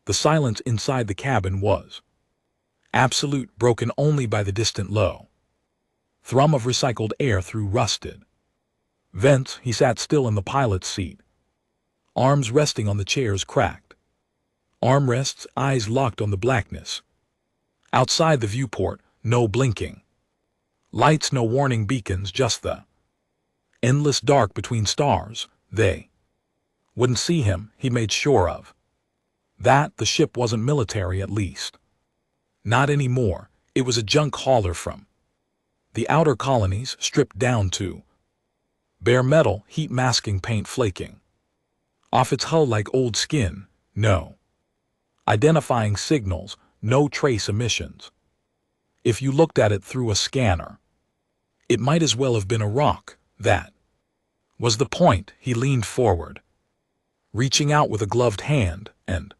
The silence inside the cabin was absolute, broken only by the distant low thrum of recycled air through rusted vents. He sat still in the pilot's seat, arms resting on the chair's cracked armrests, eyes locked on the blackness. Outside the viewport, no blinking lights, no warning beacons, just the endless dark between stars. They wouldn't see him, he made sure of. That the ship wasn't military, at least not anymore. It was a junk hauler from the outer colonies, stripped down to bare metal, heat masking paint flaking off its hull like old skin. No identifying signals, no trace emissions. If you looked at it through a scanner, it might as well have been a rock. That was the point. He leaned forward, reaching out with a gloved hand, and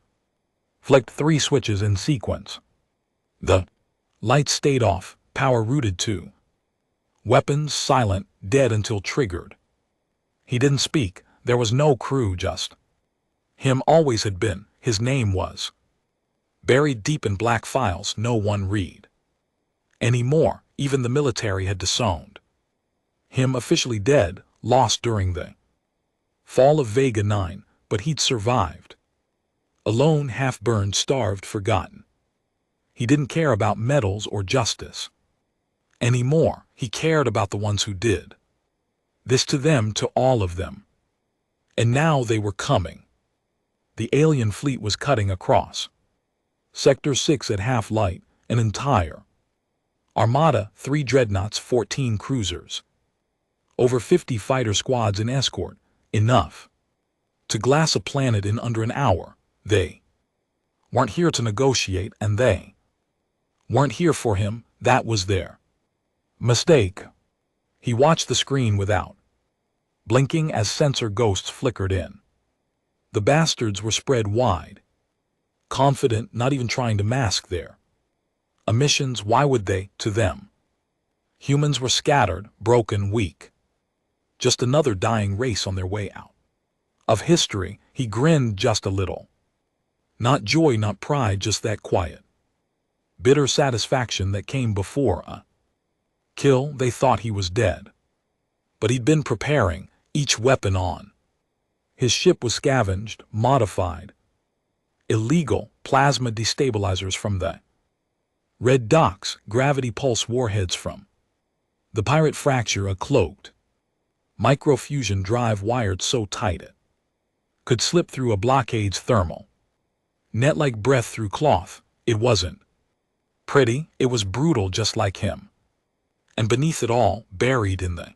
flicked 3 switches in sequence. The lights stayed off, power routed to weapons, silent, dead until triggered. He didn't speak. There was no crew, just him. Always had been. His name was buried deep in black files no one read anymore. Even the military had disowned him. Officially dead, lost during the fall of Vega 9, but he'd survived. Alone, half-burned, starved, forgotten. He didn't care about medals or justice anymore. He cared about the ones who did. This to them, to all of them. And now they were coming. The alien fleet was cutting across Sector 6 at half light, an entire Armada, 3 dreadnoughts, 14 cruisers, over 50 fighter squads in escort, enough to glass a planet in under an hour. They weren't here to negotiate, and they weren't here for him. That was their mistake. He watched the screen without blinking as sensor ghosts flickered in. The bastards were spread wide, confident, not even trying to mask their emissions. Why would they? To them, humans were scattered, broken, weak. Just another dying race on their way out of history. He grinned just a little. Not joy, not pride, just that quiet, bitter satisfaction that came before a kill. They thought he was dead, but he'd been preparing, each weapon on his ship was scavenged, modified, illegal plasma destabilizers from the red docks, gravity pulse warheads from the pirate fracture, a cloaked microfusion drive wired so tight it could slip through a blockade's thermal net like breath through cloth. It wasn't pretty, it was brutal, just like him. And beneath it all, buried in the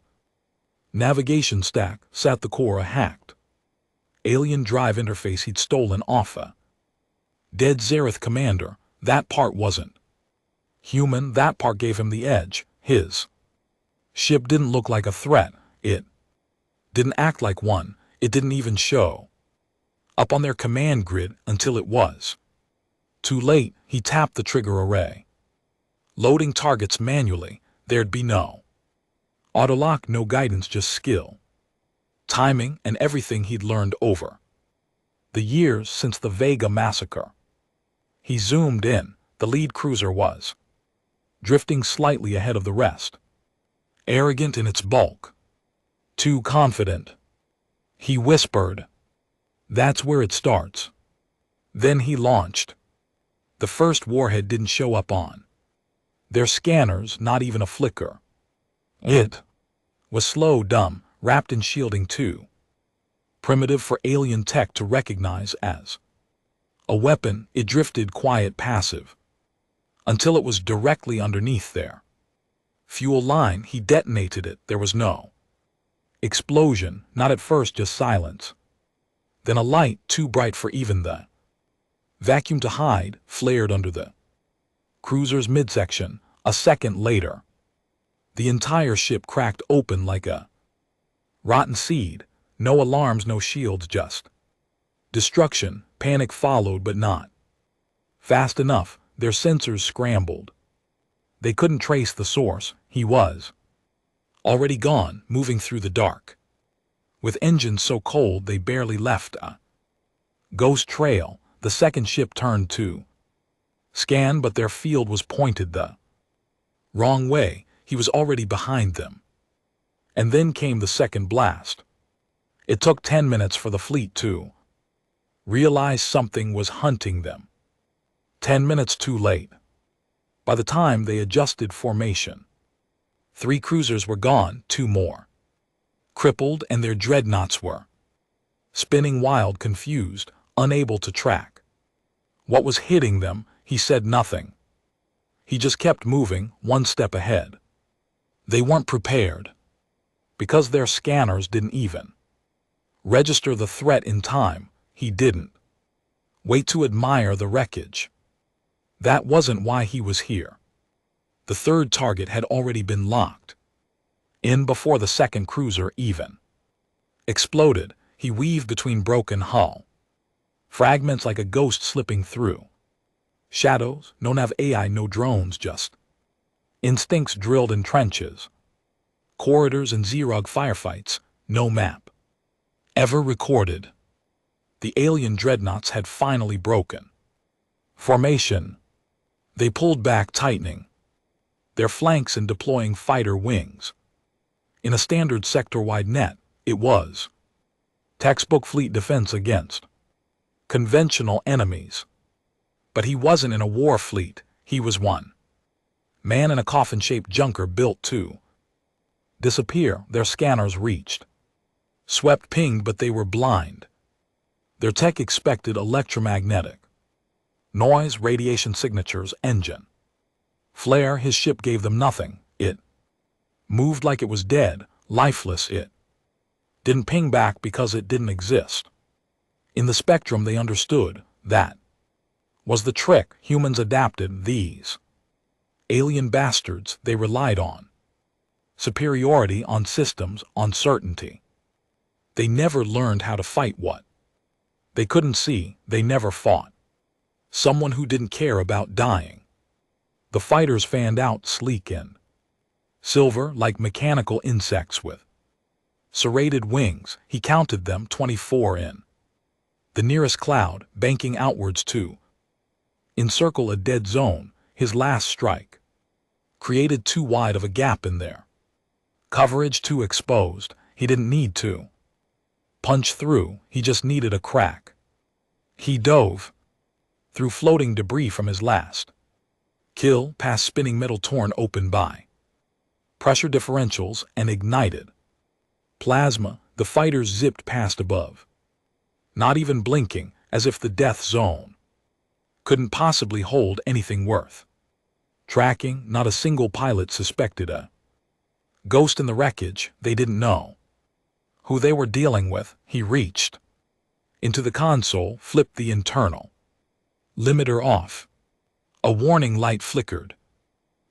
navigation stack, sat the core, a hacked alien drive interface he'd stolen off a dead Zareth commander. That part wasn't human, that part gave him the edge. His ship didn't look like a threat, it didn't act like one, it didn't even show up on their command grid until it was too late. He tapped the trigger array, loading targets manually. There'd be no autolock, no guidance, just skill, timing, and everything he'd learned over the years since the Vega massacre. He zoomed in. The lead cruiser was drifting slightly ahead of the rest, arrogant in its bulk, too confident. He whispered, "That's where it starts." Then he launched. The first warhead didn't show up on their scanners, not even a flicker. It was slow, dumb, wrapped in shielding, too primitive for alien tech to recognize as a weapon. It drifted quiet, passive, until it was directly underneath their fuel line. He detonated it. There was no explosion, not at first, just silence. Then a light, too bright for even the vacuum to hide, flared under the cruiser's midsection. A second later, the entire ship cracked open like a rotten seed. No alarms, no shields, just destruction. Panic followed, but not fast enough. Their sensors scrambled. They couldn't trace the source. He was already gone, moving through the dark, with engines so cold they barely left a ghost trail. the second ship turned to scan, but their field was pointed the wrong way. He was already behind them. And then came the second blast. It took 10 minutes for the fleet to realize something was hunting them. 10 minutes too late. By the time they adjusted formation, 3 cruisers were gone, 2 more crippled, and their dreadnoughts were spinning wild, confused, unable to track what was hitting them. He said nothing. He just kept moving, one step ahead. They weren't prepared, because their scanners didn't even register the threat in time. He didn't wait to admire the wreckage. That wasn't why he was here. The third target had already been locked in before the second cruiser even exploded. He weaved between broken hull fragments like a ghost slipping through shadows. No nav AI, no drones, just instincts drilled in trenches, corridors, and Zerog firefights. No map ever recorded. The alien dreadnoughts had finally broken formation. They pulled back, tightening their flanks and deploying fighter wings. In a standard sector-wide net, it was textbook fleet defense against conventional enemies. But he wasn't in a war fleet. He was one man in a coffin-shaped junker built to disappear. Their scanners reached, swept, pinged, but they were blind. Their tech expected electromagnetic noise, radiation signatures, engine flare. His ship gave them nothing. It moved like it was dead, lifeless. It didn't ping back because it didn't exist. In the spectrum, they understood that was the trick. Humans adapted. These alien bastards, they relied on superiority, on systems, on certainty. They never learned how to fight what they couldn't see. They never fought someone who didn't care about dying. The fighters fanned out, sleek and silver, like mechanical insects with serrated wings. He counted them, 24 in the nearest cloud, banking outwards to encircle a dead zone. His last strike created too wide of a gap in their coverage, too exposed. He didn't need to punch through, he just needed a crack. He dove through floating debris from his last kill, past spinning metal torn open by pressure differentials, and ignited plasma. The fighters zipped past above, not even blinking, as if the death zone couldn't possibly hold anything worth tracking. Not a single pilot suspected a ghost in the wreckage. They didn't know who they were dealing with. He reached into the console, flipped the internal limiter off. A warning light flickered,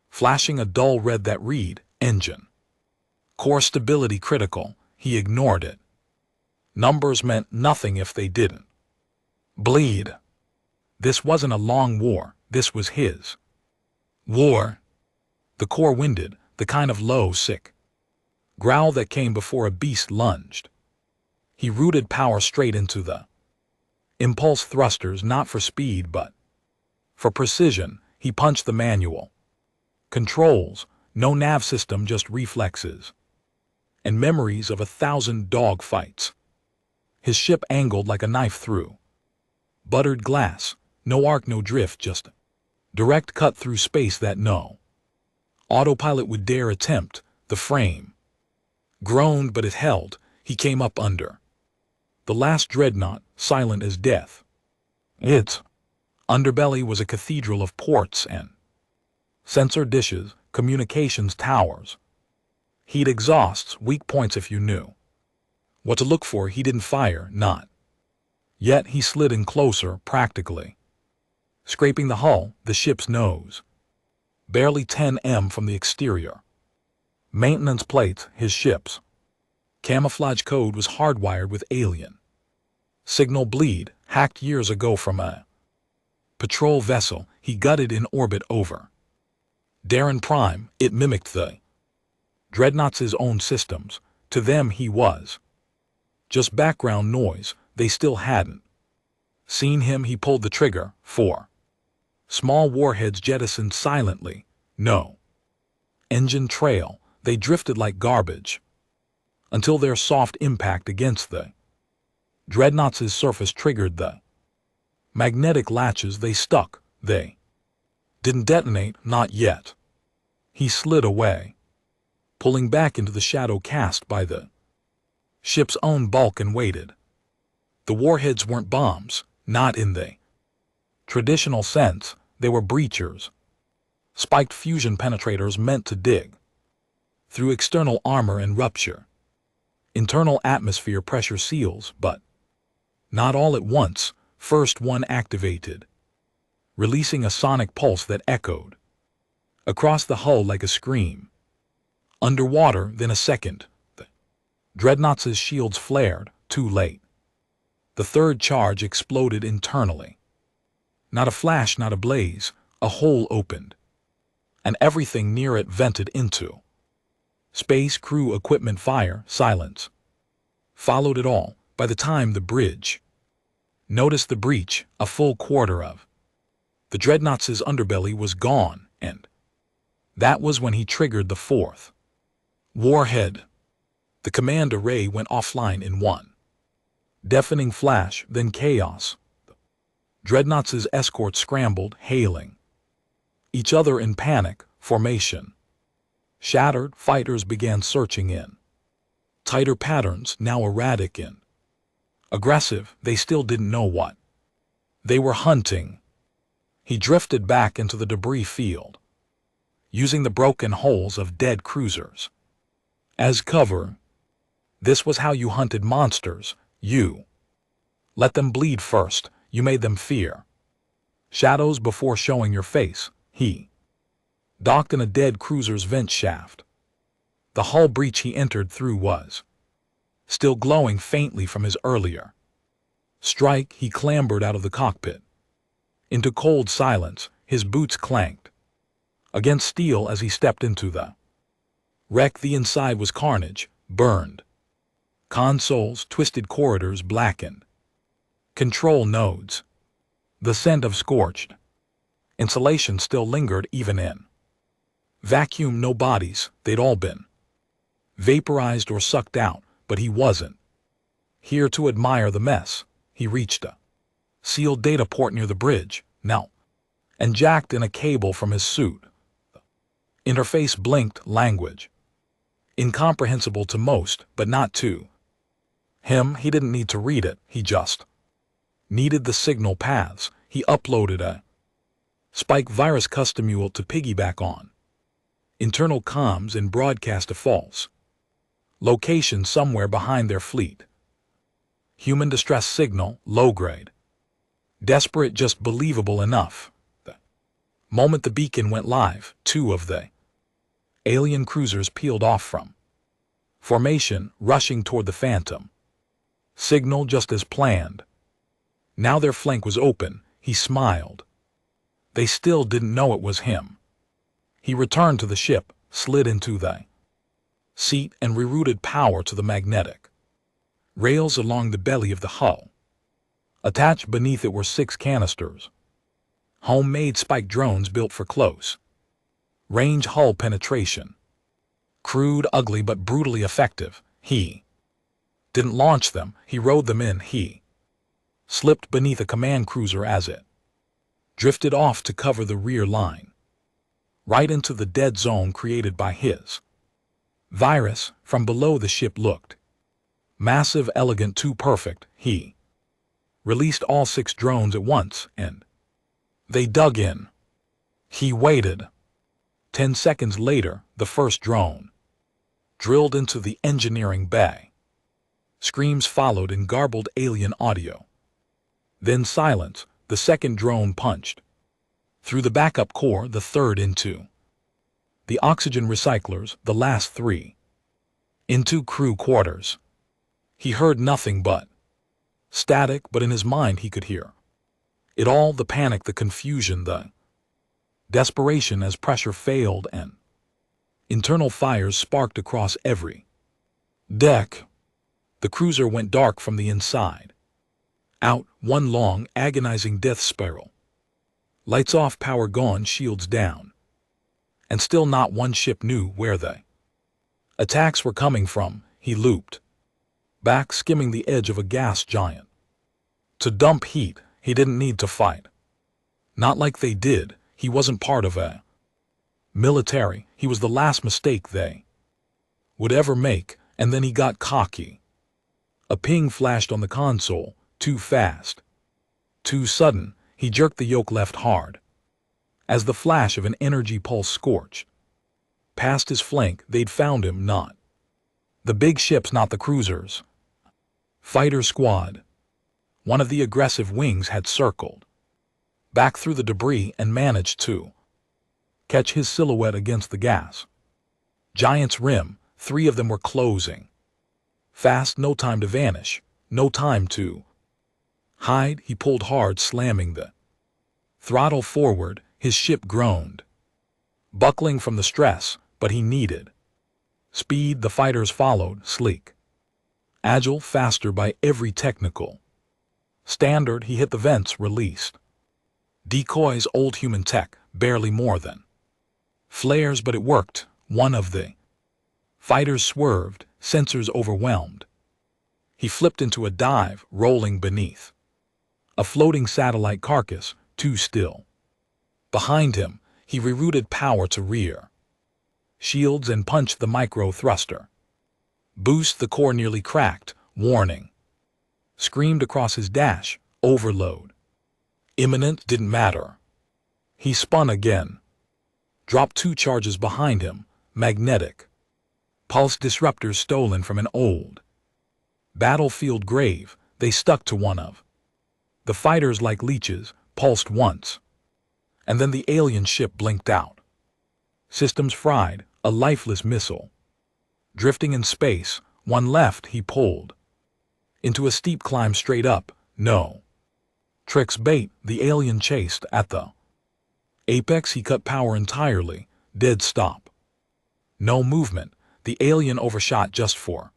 flashing a dull red that read, engine core stability critical. He ignored it. Numbers meant nothing if they didn't bleed. This wasn't a long war. This was his war. The core winded, the kind of low, sick growl that came before a beast lunged. He routed power straight into the impulse thrusters, not for speed but for precision. He punched the manual controls. No nav system, just reflexes and memories of 1,000 dog fights. His ship angled like a knife through buttered glass. No arc, no drift, just direct cut through space that no autopilot would dare attempt. The frame groaned, but it held. He came up under the last dreadnought, silent as death. Its underbelly was a cathedral of ports and sensor dishes, communications towers, heat exhausts, weak points. If you knew what to look for, he didn't fire, not yet. He slid in closer, practically scraping the hull, the ship's nose, barely 10 m from the exterior. Maintenance plates. His ship's camouflage code was hardwired with alien signal bleed, hacked years ago from a patrol vessel he gutted in orbit over Darren Prime. It mimicked the dreadnoughts' own systems. To them he was just background noise. They still hadn't Seen him, he pulled the trigger. 4 small warheads jettisoned silently. No engine trail. They drifted like garbage until their soft impact against the dreadnought's surface triggered the magnetic latches. They stuck. They didn't detonate, not yet. He slid away, pulling back into the shadow cast by the ship's own bulk, and waited. The warheads weren't bombs, not in the traditional sense. They were breachers, spiked fusion penetrators meant to dig through external armor and rupture internal atmosphere pressure seals, but not all at once. First one activated, releasing a sonic pulse that echoed across the hull like a scream. Underwater, then a second. The dreadnought's shields flared, too late. The third charge exploded internally. Not a flash, not a blaze. A hole opened, and everything near it vented into space. Crew, equipment, fire, silence followed it all. By the time the bridge noticed the breach, a full quarter of the dreadnought's underbelly was gone, and that was when he triggered the 4th warhead. The command array went offline in one deafening flash, then chaos. The dreadnought's escorts scrambled, hailing each other in panic formation. Shattered, fighters began searching in tighter patterns, now erratic and aggressive. They still didn't know what they were hunting. He drifted back into the debris field, using the broken hulls of dead cruisers as cover. This was how you hunted monsters. You let them bleed first. You made them fear shadows before showing your face. He docked in a dead cruiser's vent shaft. The hull breach he entered through was still glowing faintly from his earlier strike. He clambered out of the cockpit into cold silence. His boots clanked against steel as he stepped into the wreck. The inside was carnage, burned consoles, twisted corridors, blackened control nodes. The scent of scorched insulation still lingered even in vacuum. No bodies. They'd all been vaporized or sucked out, but he wasn't here to admire the mess. He reached a sealed data port near the bridge, now, and jacked in a cable from his suit. The interface blinked, language incomprehensible to most, but not to him. He didn't need to read it, he just needed the signal paths. He uploaded a spike virus custom URL to piggyback on internal comms and broadcast a false location somewhere behind their fleet. Human distress signal, low grade. Desperate, just believable enough. The moment the beacon went live, 2 of the alien cruisers peeled off from formation, rushing toward the Phantom. Signal just as planned. Now their flank was open. He smiled. They still didn't know it was him. He returned to the ship, slid into the seat, and rerouted power to the magnetic rails along the belly of the hull. Attached beneath it were 6 canisters. Homemade spike drones built for close range hull penetration. Crude, ugly, but brutally effective. He didn't launch them, he rode them in. He slipped beneath a command cruiser as it drifted off to cover the rear line, right into the dead zone created by his virus. From below, the ship looked massive, elegant, too perfect. He released all 6 drones at once, and they dug in. He waited. 10 seconds later, the first drone drilled into the engineering bay. Screams followed in garbled alien audio. Then silence. The second drone punched through the backup core, the third into the oxygen recyclers, the last 3 into crew quarters. He heard nothing but static, but in his mind he could hear it all: the panic, the confusion, the desperation as pressure failed and internal fires sparked across every deck. The cruiser went dark from the inside. Out, one long, agonizing death spiral. Lights off, power gone, shields down. And still not one ship knew where the attacks were coming from. He looped back, skimming the edge of a gas giant. To dump heat, he didn't need to fight. Not like they did. He wasn't part of a military. He was the last mistake they would ever make, and then he got cocky. A ping flashed on the console, too fast. Too sudden, he jerked the yoke left hard. As the flash of an energy pulse scorched past his flank, they'd found him, not the big ships, not the cruisers. Fighter squad. One of the aggressive wings had circled back through the debris and managed to catch his silhouette against the gas giant's rim. 3 of them were closing fast, no time to vanish, no time to hide. He pulled hard, slamming the throttle forward. His ship groaned, buckling from the stress, but he needed speed. The fighters followed, sleek, agile, faster by every technical standard. He hit the vents, released decoys, old human tech, barely more than flares, but it worked. One of the fighters swerved, sensors overwhelmed. He flipped into a dive, rolling beneath a floating satellite carcass, too still. Behind him, he rerouted power to rear shields and punched the micro thruster boost. The core nearly cracked. Warning screamed across his dash. Overload imminent. Didn't matter. He spun again, dropped 2 charges behind him, magnetic pulse disruptors stolen from an old battlefield grave. They stuck to one of the fighters like leeches, pulsed once, and then the alien ship blinked out. Systems fried, a lifeless missile drifting in space. One left. He pulled into a steep climb straight up. No tricks, bait. The alien chased at the apex. He cut power entirely. Dead stop. No movement. The alien overshot just for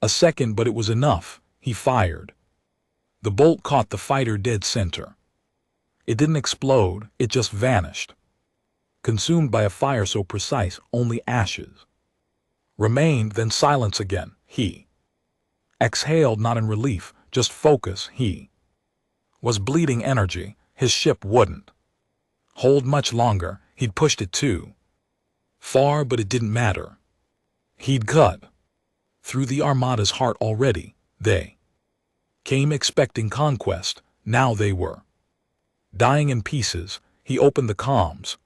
a second, but it was enough. He fired. The bolt caught the fighter dead center. It didn't explode, it just vanished, consumed by a fire so precise only ashes remained. Then silence again. He exhaled, not in relief, just focus. He was bleeding energy. His ship wouldn't hold much longer. He'd pushed it too far, but it didn't matter. He'd cut through the Armada's heart already. They came expecting conquest. Now they were dying in pieces. He opened the comms,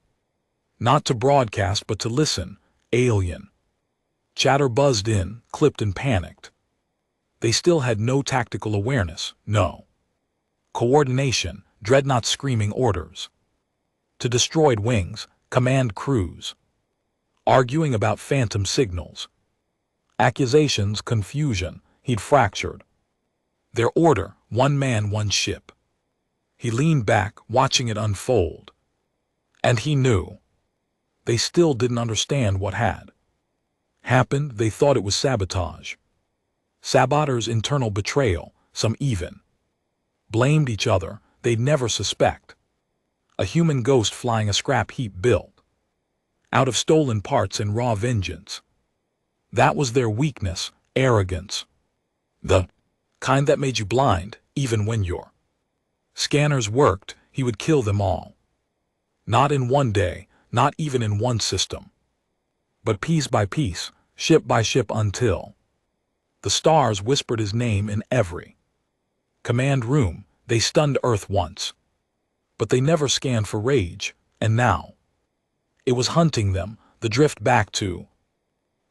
not to broadcast but to listen. Alien chatter buzzed in, clipped and panicked. They still had no tactical awareness, no coordination. Dreadnought screaming orders to destroyed wings, command crews arguing about phantom signals, accusations, confusion. He'd fractured their order. 1 man, 1 ship. He leaned back, watching it unfold. And he knew they still didn't understand what had happened. They thought it was sabotage. Saboteurs' internal betrayal. Some even blamed each other. They'd never suspect. A human ghost flying a scrap heap built out of stolen parts and raw vengeance. That was their weakness, arrogance. The kind that made you blind, even when your scanners worked. He would kill them all. Not in one day, not even in one system, but piece by piece, ship by ship, until the stars whispered his name in every command room. They stunned Earth once, but they never scanned for rage, and now it was hunting them. The drift back to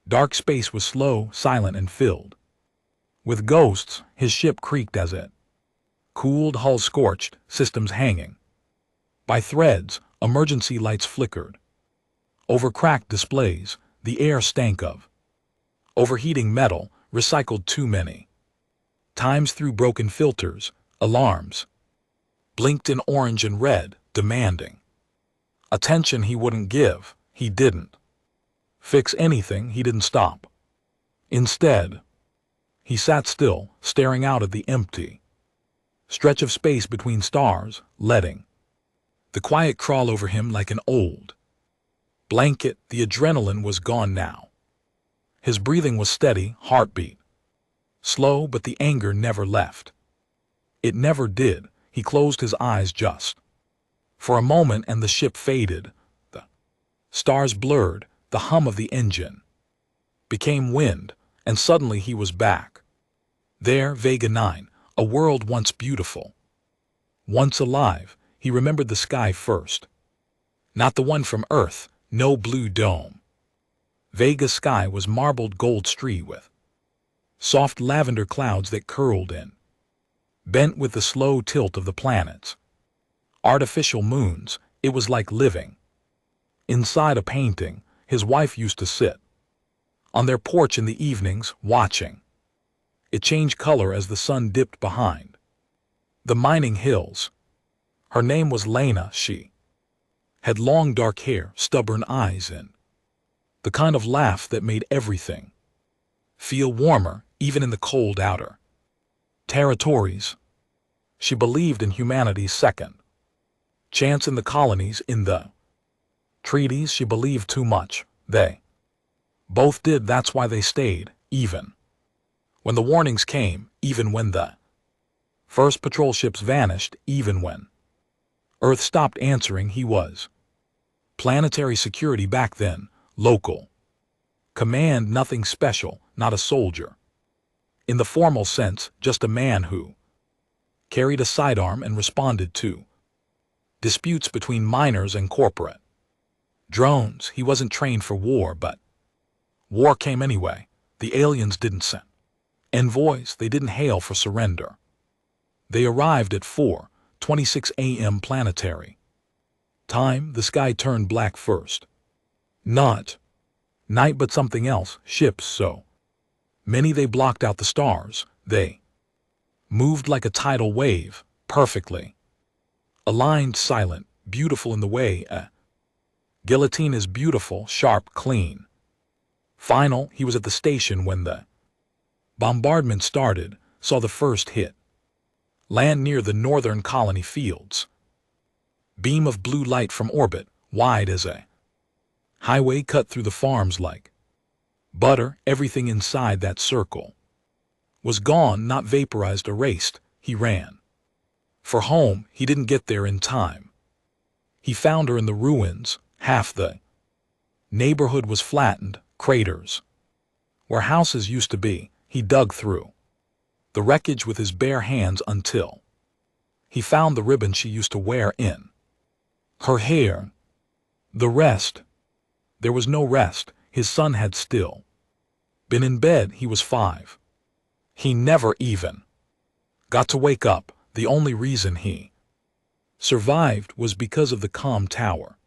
dark space was slow, silent, and filled with ghosts. His ship creaked as it cooled, hull scorched, systems hanging by threads. Emergency lights flickered over cracked displays. The air stank of overheating metal, recycled too many times through broken filters. Alarms blinked in orange and red, demanding attention he wouldn't give. He didn't fix anything. He didn't stop. Instead, he sat still, staring out at the empty Stretch of space between stars, letting the quiet crawl over him like an old blanket. The adrenaline was gone now. His breathing was steady, heartbeat slow, but the anger never left. It never did. He closed his eyes just for a moment, and the ship faded. The stars blurred. The hum of the engine became wind, and suddenly he was back. There, Vega 9, a world once beautiful, once alive. He remembered the sky first. Not the one from Earth, no blue dome. Vega's sky was marbled gold streaked with soft lavender clouds that curled in, bent with the slow tilt of the planets. Artificial moons. It was like living inside a painting. His wife used to sit on their porch in the evenings, watching it change color as the sun dipped behind the mining hills. Her name was Lena. She had long dark hair, stubborn eyes, and the kind of laugh that made everything feel warmer, even in the cold outer territories. She believed in humanity's second chance in the colonies, in the treaties. She believed too much. They both did. That's why they stayed, even when the warnings came, even when the first patrol ships vanished, even when Earth stopped answering. He was planetary security back then, local command, nothing special, not a soldier in the formal sense, just a man who carried a sidearm and responded to disputes between miners and corporate drones. He wasn't trained for war, but war came anyway. The aliens didn't send envoys. They didn't hail for surrender. They arrived at 4:26 a.m. planetary time. The sky turned black first. Not night, but something else. Ships so many they blocked out the stars. They moved like a tidal wave, perfectly aligned, silent, beautiful in the way a guillotine is beautiful, sharp, clean. Final. He was at the station when the bombardment started, saw the first hit land near the northern colony fields. Beam of blue light from orbit, wide as a highway, cut through the farms like butter. Everything inside that circle was gone, not vaporized, erased. He ran for home. He didn't get there in time. He found her in the ruins. Half the neighborhood was flattened, craters where houses used to be. He dug through the wreckage with his bare hands until he found the ribbon she used to wear in her hair. The rest. There was no rest. His son had still been in bed. He was 5. He never even got to wake up. The only reason he survived was because of the comm tower.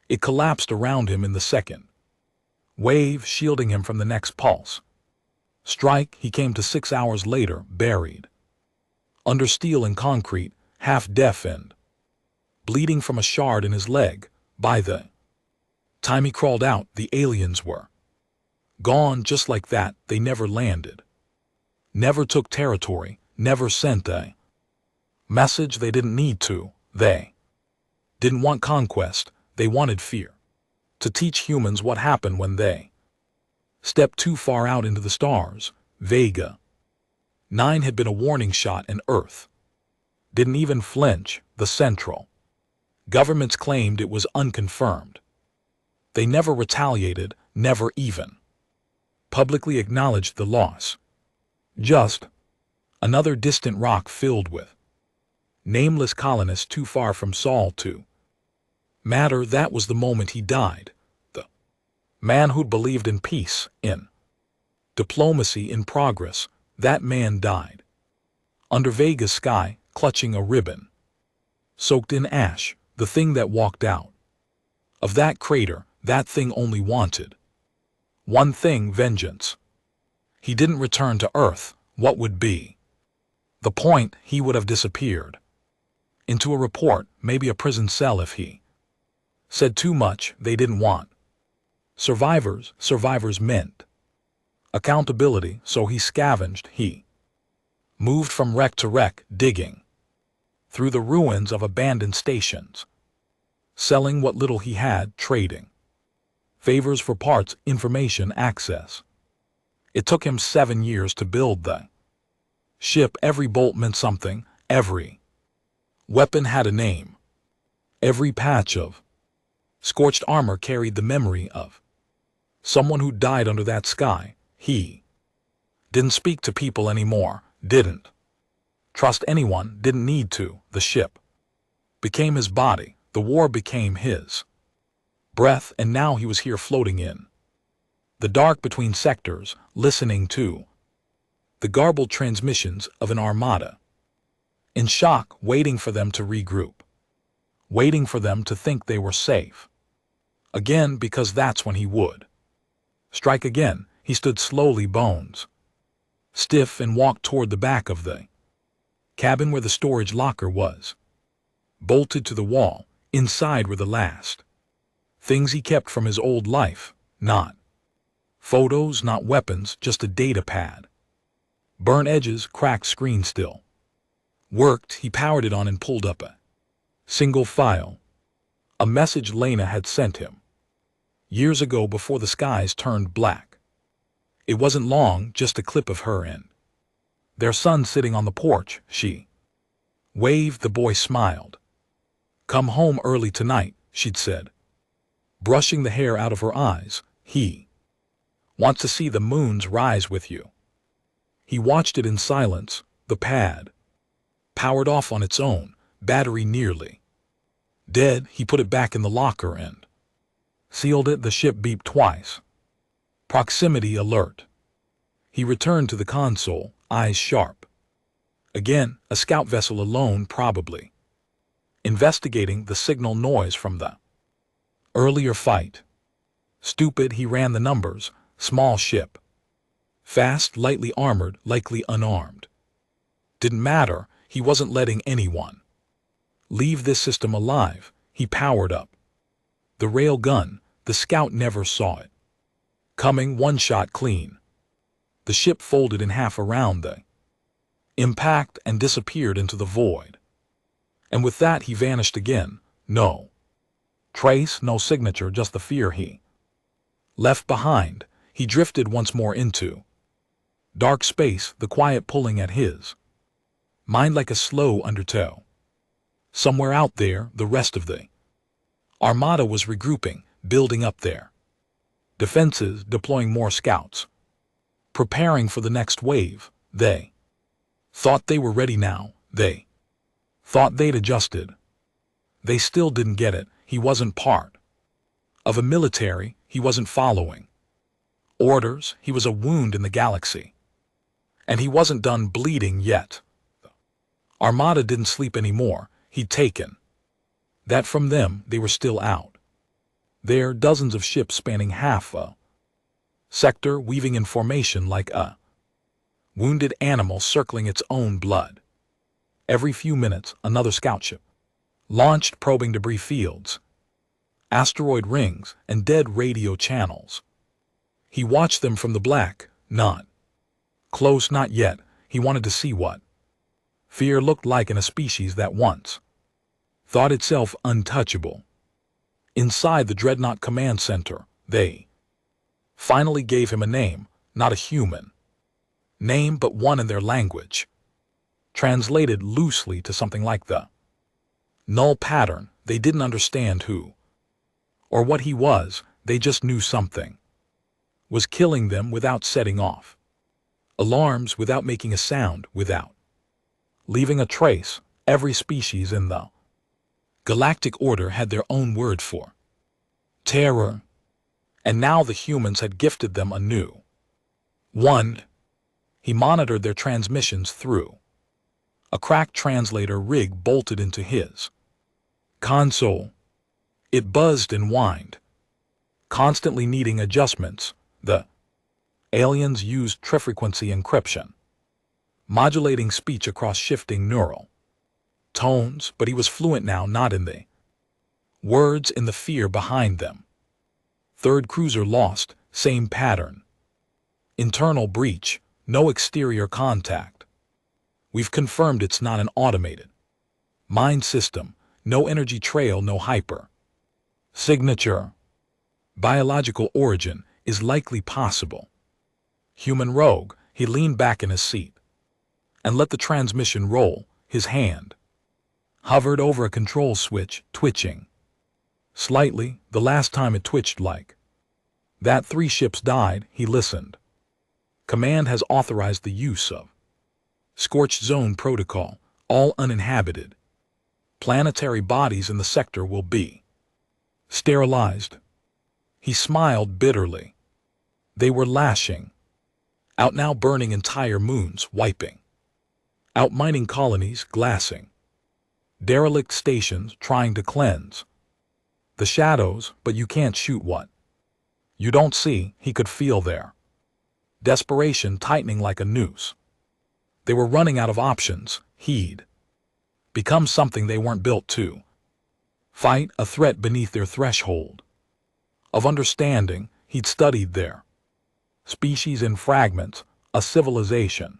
It collapsed around him in the second wave, shielding him from the next pulse strike. He came to 6 hours later, buried under steel and concrete, half deaf and bleeding from a shard in his leg. By the time he crawled out, the aliens were gone. Just like that. They never landed, never took territory, never sent a message. They didn't need to. They didn't want conquest. They wanted fear, to teach humans what happened when they stepped too far out into the stars. Vega 9 had been a warning shot, and Earth didn't even flinch. The central governments claimed it was unconfirmed. They never retaliated, never even publicly acknowledged the loss. Just another distant rock filled with nameless colonists too far from Saul to matter. That was the moment he died. The man who'd believed in peace, in diplomacy, in progress. That man died under Vega's sky, clutching a ribbon soaked in ash. The thing that walked out of that crater, that thing only wanted one thing: vengeance. He didn't return to Earth. What would be the point? He would have disappeared into a report, maybe a prison cell, if he said too much. They didn't want survivors. Survivors meant accountability, so he scavenged. He moved from wreck to wreck, digging through the ruins of abandoned stations, selling what little he had, trading favors for parts, information, access. It took him 7 years to build the ship. Every bolt meant something, every weapon had a name, every patch of scorched armor carried the memory of someone who died under that sky. He didn't speak to people anymore, didn't trust anyone, didn't need to. The ship became his body, the war became his breath, and now he was here floating in the dark between sectors, listening to the garbled transmissions of an armada, in shock, waiting for them to regroup, waiting for them to think they were safe again, because that's when he would strike again. He stood slowly, bones stiff, and walked toward the back of the cabin where the storage locker was, bolted to the wall. Inside were the last things he kept from his old life, not photos, not weapons, just a data pad. Burnt edges, cracked screen still worked. He powered it on and pulled up a single file, a message Lena had sent him years ago before the skies turned black. It wasn't long, just a clip of her and their son sitting on the porch. She waved. The boy smiled. "Come home early tonight," she'd said, brushing the hair out of her eyes. "He wants to see the moons rise with you." He watched it in silence. The pad powered off on its own, battery nearly dead. He put it back in the locker and sealed it. The ship beeped twice. Proximity alert. He returned to the console, eyes sharp. Again, a scout vessel alone, probably investigating the signal noise from the earlier fight. Stupid, he ran the numbers. Small ship, fast, lightly armored, likely unarmed. Didn't matter. He wasn't letting anyone leave this system alive. He powered up the rail gun. The scout never saw it coming. One shot clean. The ship folded in half around the impact and disappeared into the void. And with that he vanished again. No trace, no signature, just the fear he left behind. He drifted once more into dark space, the quiet pulling at his mind like a slow undertow. Somewhere out there, the rest of the Armada was regrouping, building up their defenses, deploying more scouts, preparing for the next wave. They thought they were ready now. They thought they'd adjusted. They still didn't get it. He wasn't part of a military. He wasn't following orders. He was a wound in the galaxy. And he wasn't done bleeding yet. Armada didn't sleep anymore. He'd taken that from them. They were still out there, dozens of ships spanning half a sector, weaving in formation like a wounded animal circling its own blood. Every few minutes, another scout ship launched, probing debris fields, asteroid rings, and dead radio channels. He watched them from the black, not close, not yet. He wanted to see what fear looked like in a species that once thought itself untouchable. Inside the Dreadnought Command Center, they finally gave him a name, not a human name, but one in their language, translated loosely to something like the null pattern. They didn't understand who or what he was. They just knew something was killing them without setting off alarms, without making a sound, without leaving a trace. Every species in the galactic order had their own word for terror, and now the humans had gifted them a new one. He monitored their transmissions through a cracked translator rig bolted into his console. It buzzed and whined, constantly needing adjustments. The aliens used trifrequency encryption, modulating speech across shifting neural tones, but he was fluent now, not in the words, in the fear behind them. Third cruiser lost, same pattern. Internal breach, no exterior contact. We've confirmed it's not an automated mind system. No energy trail, no hyper signature. Biological origin is likely possible. Human rogue. He leaned back in his seat and let the transmission roll. His hand hovered over a control switch, twitching slightly, the last time it twitched like that. 3 ships died. He listened. Command has authorized the use of Scorched Zone Protocol. All uninhabited planetary bodies in the sector will be sterilized. He smiled bitterly. They were lashing out now, burning entire moons, wiping out mining colonies, glassing derelict stations, trying to cleanse the shadows, but you can't shoot what you don't see. He could feel their desperation tightening like a noose. They were running out of options. He'd become something they weren't built to fight, a threat beneath their threshold of understanding. He'd studied their species in fragments, a civilization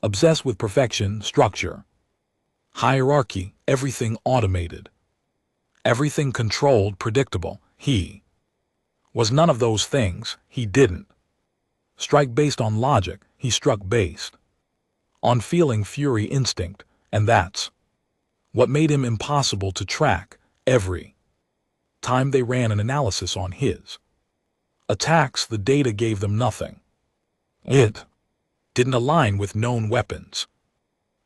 obsessed with perfection, structure, hierarchy, everything automated, everything controlled, predictable. He was none of those things. He didn't strike based on logic. He struck based on feeling, fury, instinct, and that's what made him impossible to track. Every time they ran an analysis on his attacks, the data gave them nothing. It didn't align with known weapons.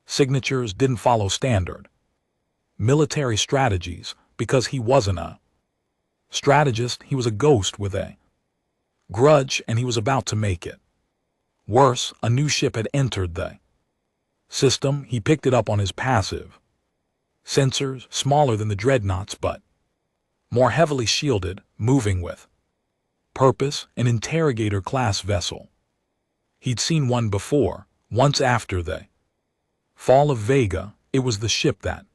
Signatures didn't follow standard military strategies. Because he wasn't a strategist, he was a ghost with a grudge, and he was about to make it worse. A new ship had entered the system. He picked it up on his passive sensors, smaller than the dreadnoughts but more heavily shielded, moving with purpose, an interrogator-class vessel. He'd seen one before, once after the fall of Vega. It was the ship that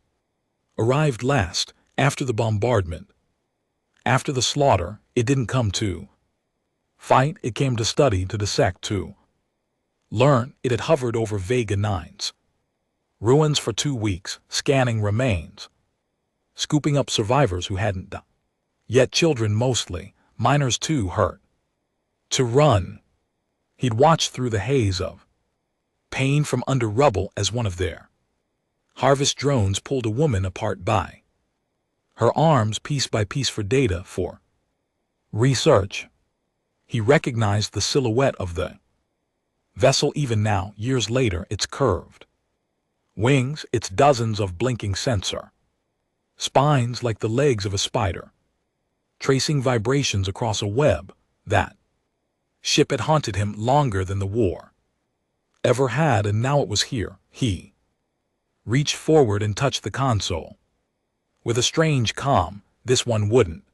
arrived last, after the bombardment, after the slaughter. It didn't come to fight, it came to study, to dissect, to learn. It had hovered over Vega 9's ruins for 2 weeks, scanning remains, scooping up survivors who hadn't died yet, children mostly, miners too hurt to run. He'd watched through the haze of pain from under rubble as one of their harvest drones pulled a woman apart by her arms, piece by piece, for data, for research. He recognized the silhouette of the vessel even now, years later. Its curved wings, its dozens of blinking sensor spines like the legs of a spider, tracing vibrations across a web. That ship had haunted him longer than the war ever had, and now it was here. He reached forward and touched the console. With a strange calm, this one wouldn't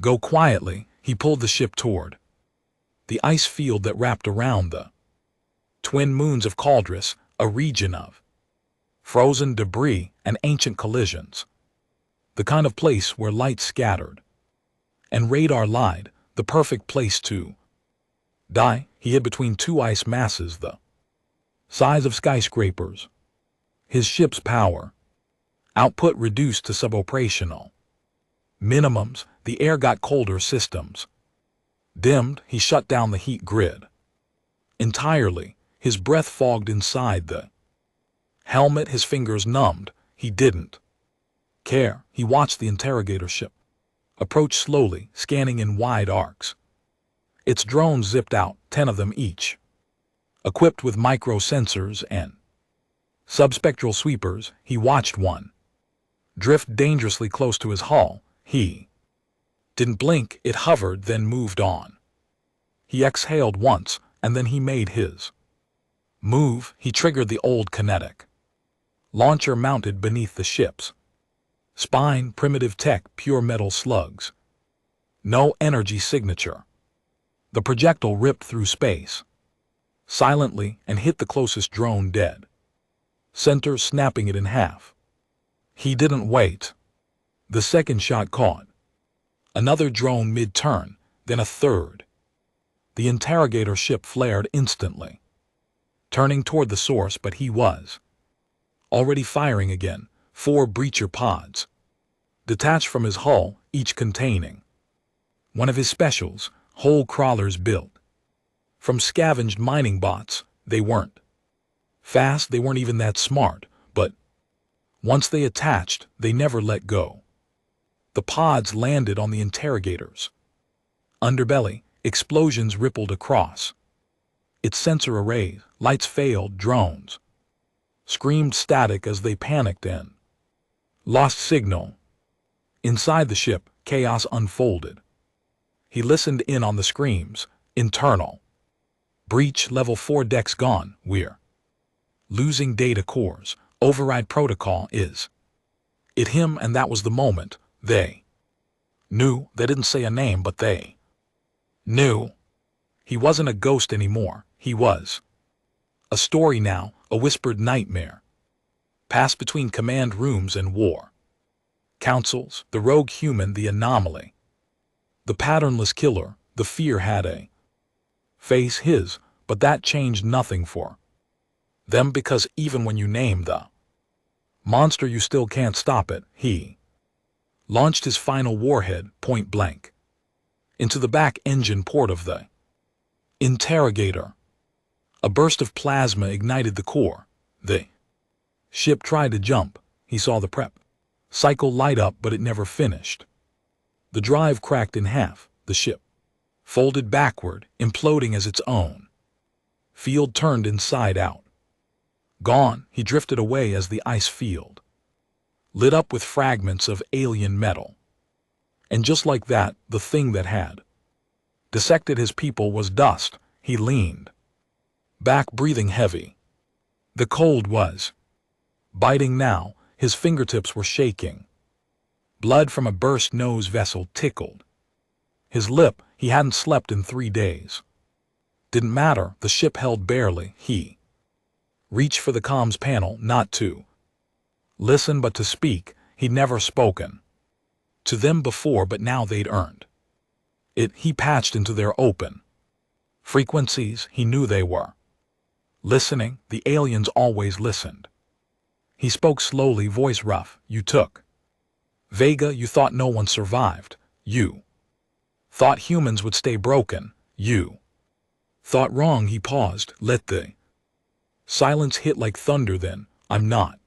go quietly. He pulled the ship toward the ice field that wrapped around the twin moons of Caldris, a region of frozen debris and ancient collisions. The kind of place where light scattered and radar lied, the perfect place to die. He hid between 2 ice masses the size of skyscrapers. His ship's power output reduced to suboperational minimums. The air got colder, systems dimmed. He shut down the heat grid entirely. His breath fogged inside the helmet, his fingers numbed. He didn't care. He watched the interrogator ship approach slowly, scanning in wide arcs. Its drones zipped out, 10 of them each, equipped with micro sensors and subspectral sweepers. He watched one drift dangerously close to his hull. He didn't blink. It hovered, then moved on. He exhaled once, and then he made his move. He triggered the old kinetic launcher mounted beneath the ship's spine. Primitive tech, pure metal slugs. No energy signature. The projectile ripped through space silently and hit the closest drone dead center, snapping it in half. He didn't wait. The second shot caught another drone mid-turn, then a third. The interrogator ship flared instantly turning toward the source, but he was already firing again. 4 breacher pods detached from his hull, each containing one of his specials, hole crawlers built from scavenged mining bots. They weren't fast, they weren't even that smart, but once they attached, they never let go. The pods landed on the interrogator's underbelly. Explosions rippled across its sensor arrays. Lights failed. Drones screamed static as they panicked and lost signal. Inside the ship, chaos unfolded. He listened in on the screams. Internal breach, level 4 decks gone. We're losing data cores. Override protocol is it him, and that was the moment they knew. They didn't say a name, but they knew. He wasn't a ghost anymore. He was a story now, a whispered nightmare. Passed between command rooms and war councils, the rogue human, the anomaly, the patternless killer. The fear had a face, his, but that changed nothing for them, because even when you name the monster, you still can't stop it. He launched his final warhead, point blank, into the back engine port of the interrogator. A burst of plasma ignited the core. The ship tried to jump. He saw the prep cycle light up, but it never finished. The drive cracked in half. The ship folded backward, imploding as its own field turned inside out. Gone, he drifted away as the ice field lit up with fragments of alien metal. And just like that, the thing that had dissected his people was dust. He leaned back, breathing heavy. The cold was biting now. His fingertips were shaking. Blood from a burst nose vessel tickled his lip. He hadn't slept in 3 days. Didn't matter, the ship held barely. He reached for the comms panel, not to listen but to speak. He'd never spoken to them before, but now they'd earned it. He patched into their open frequencies. He knew they were listening. The aliens always listened. He spoke slowly, voice rough. You took Vega. You thought no one survived. You thought humans would stay broken. You thought wrong. He paused. Let the silence hit like thunder. Then, I'm not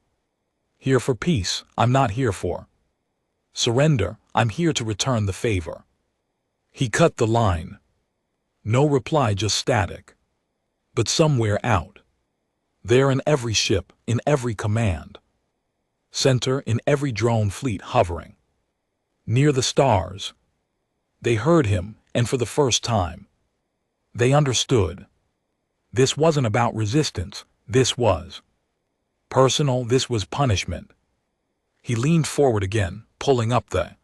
here for peace. I'm not here for surrender. I'm here to return the favor. He cut the line. No reply, just static. But somewhere out there, in every ship, in every command center, in every drone fleet hovering near the stars, they heard him, and for the first time, they understood. This wasn't about resistance. This was personal. This was punishment. He leaned forward again, pulling up the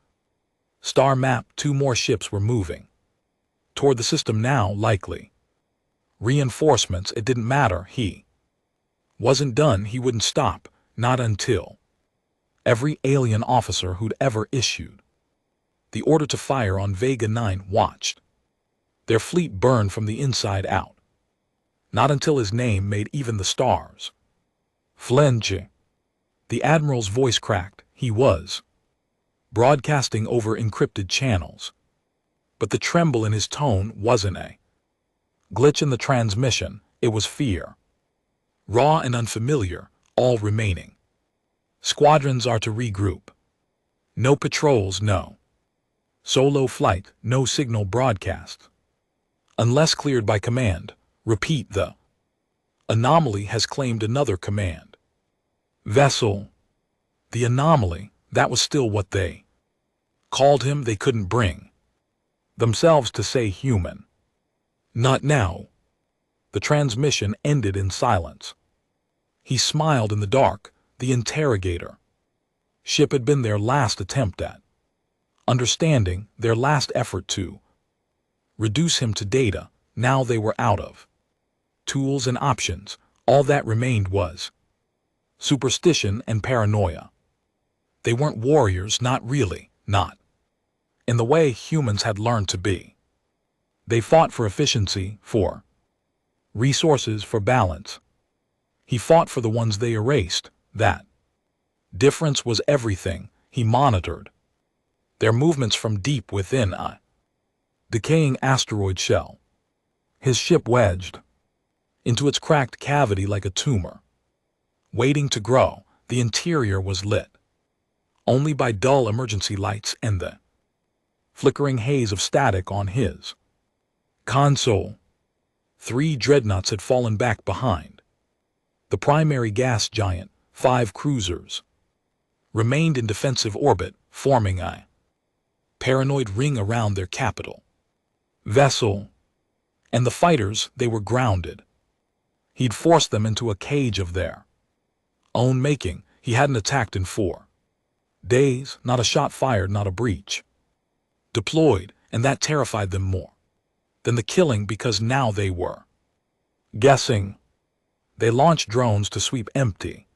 star map. 2 more ships were moving toward the system now, likely reinforcements. It didn't matter. He wasn't done. He wouldn't stop, not until every alien officer who'd ever issued the order to fire on Vega 9 watched their fleet burn from the inside out. Not until his name made even the stars flinch. The admiral's voice cracked. He was broadcasting over encrypted channels, but the tremble in his tone wasn't a glitch in the transmission. It was fear, raw and unfamiliar. All remaining squadrons are to regroup. No patrols, no solo flight, no signal broadcast unless cleared by command. Repeat, the anomaly has claimed another command vessel. The anomaly, that was still what they called him. They couldn't bring themselves to say human. Not now. The transmission ended in silence. He smiled in the dark. The interrogator ship had been their last attempt at understanding, their last effort to reduce him to data. Now they were out of tools and options. All that remained was superstition and paranoia. They weren't warriors, not really, not in the way humans had learned to be. They fought for efficiency, for resources, for balance. He fought for the ones they erased. That difference was everything. He monitored their movements from deep within a decaying asteroid shell. His ship wedged into its cracked cavity like a tumor, waiting to grow. The interior was lit only by dull emergency lights and the flickering haze of static on his console. 3 dreadnoughts had fallen back behind. The primary gas giant, 5 cruisers, remained in defensive orbit, forming a paranoid ring around their capital vessel. And the fighters, they were grounded. He'd forced them into a cage of their own making. He hadn't attacked in 4 days, not a shot fired, not a breach deployed, and that terrified them more than the killing, because now they were guessing. They launched drones to sweep empty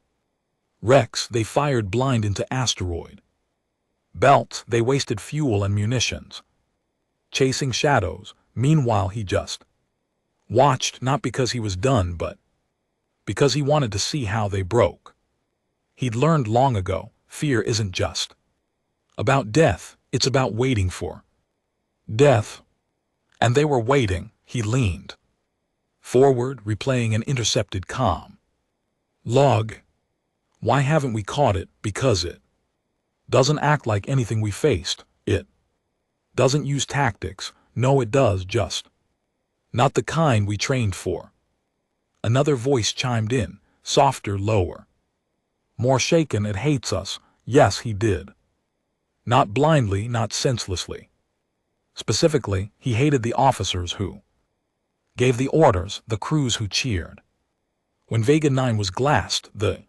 wrecks. They fired blind into asteroid belts. They wasted fuel and munitions chasing shadows. Meanwhile, he just watched, not because he was done, but because he wanted to see how they broke. He'd learned long ago, fear isn't just about death, it's about waiting for death. And they were waiting. He leaned forward, replaying an intercepted comm log. Why haven't we caught it? Because it doesn't act like anything we faced. It doesn't use tactics. No, it does, just not the kind we trained for. Another voice chimed in, softer, lower, more shaken. It hates us. Yes, he did. Not blindly, not senselessly. Specifically, he hated the officers who gave the orders, the crews who cheered when Vega 9 was glassed, the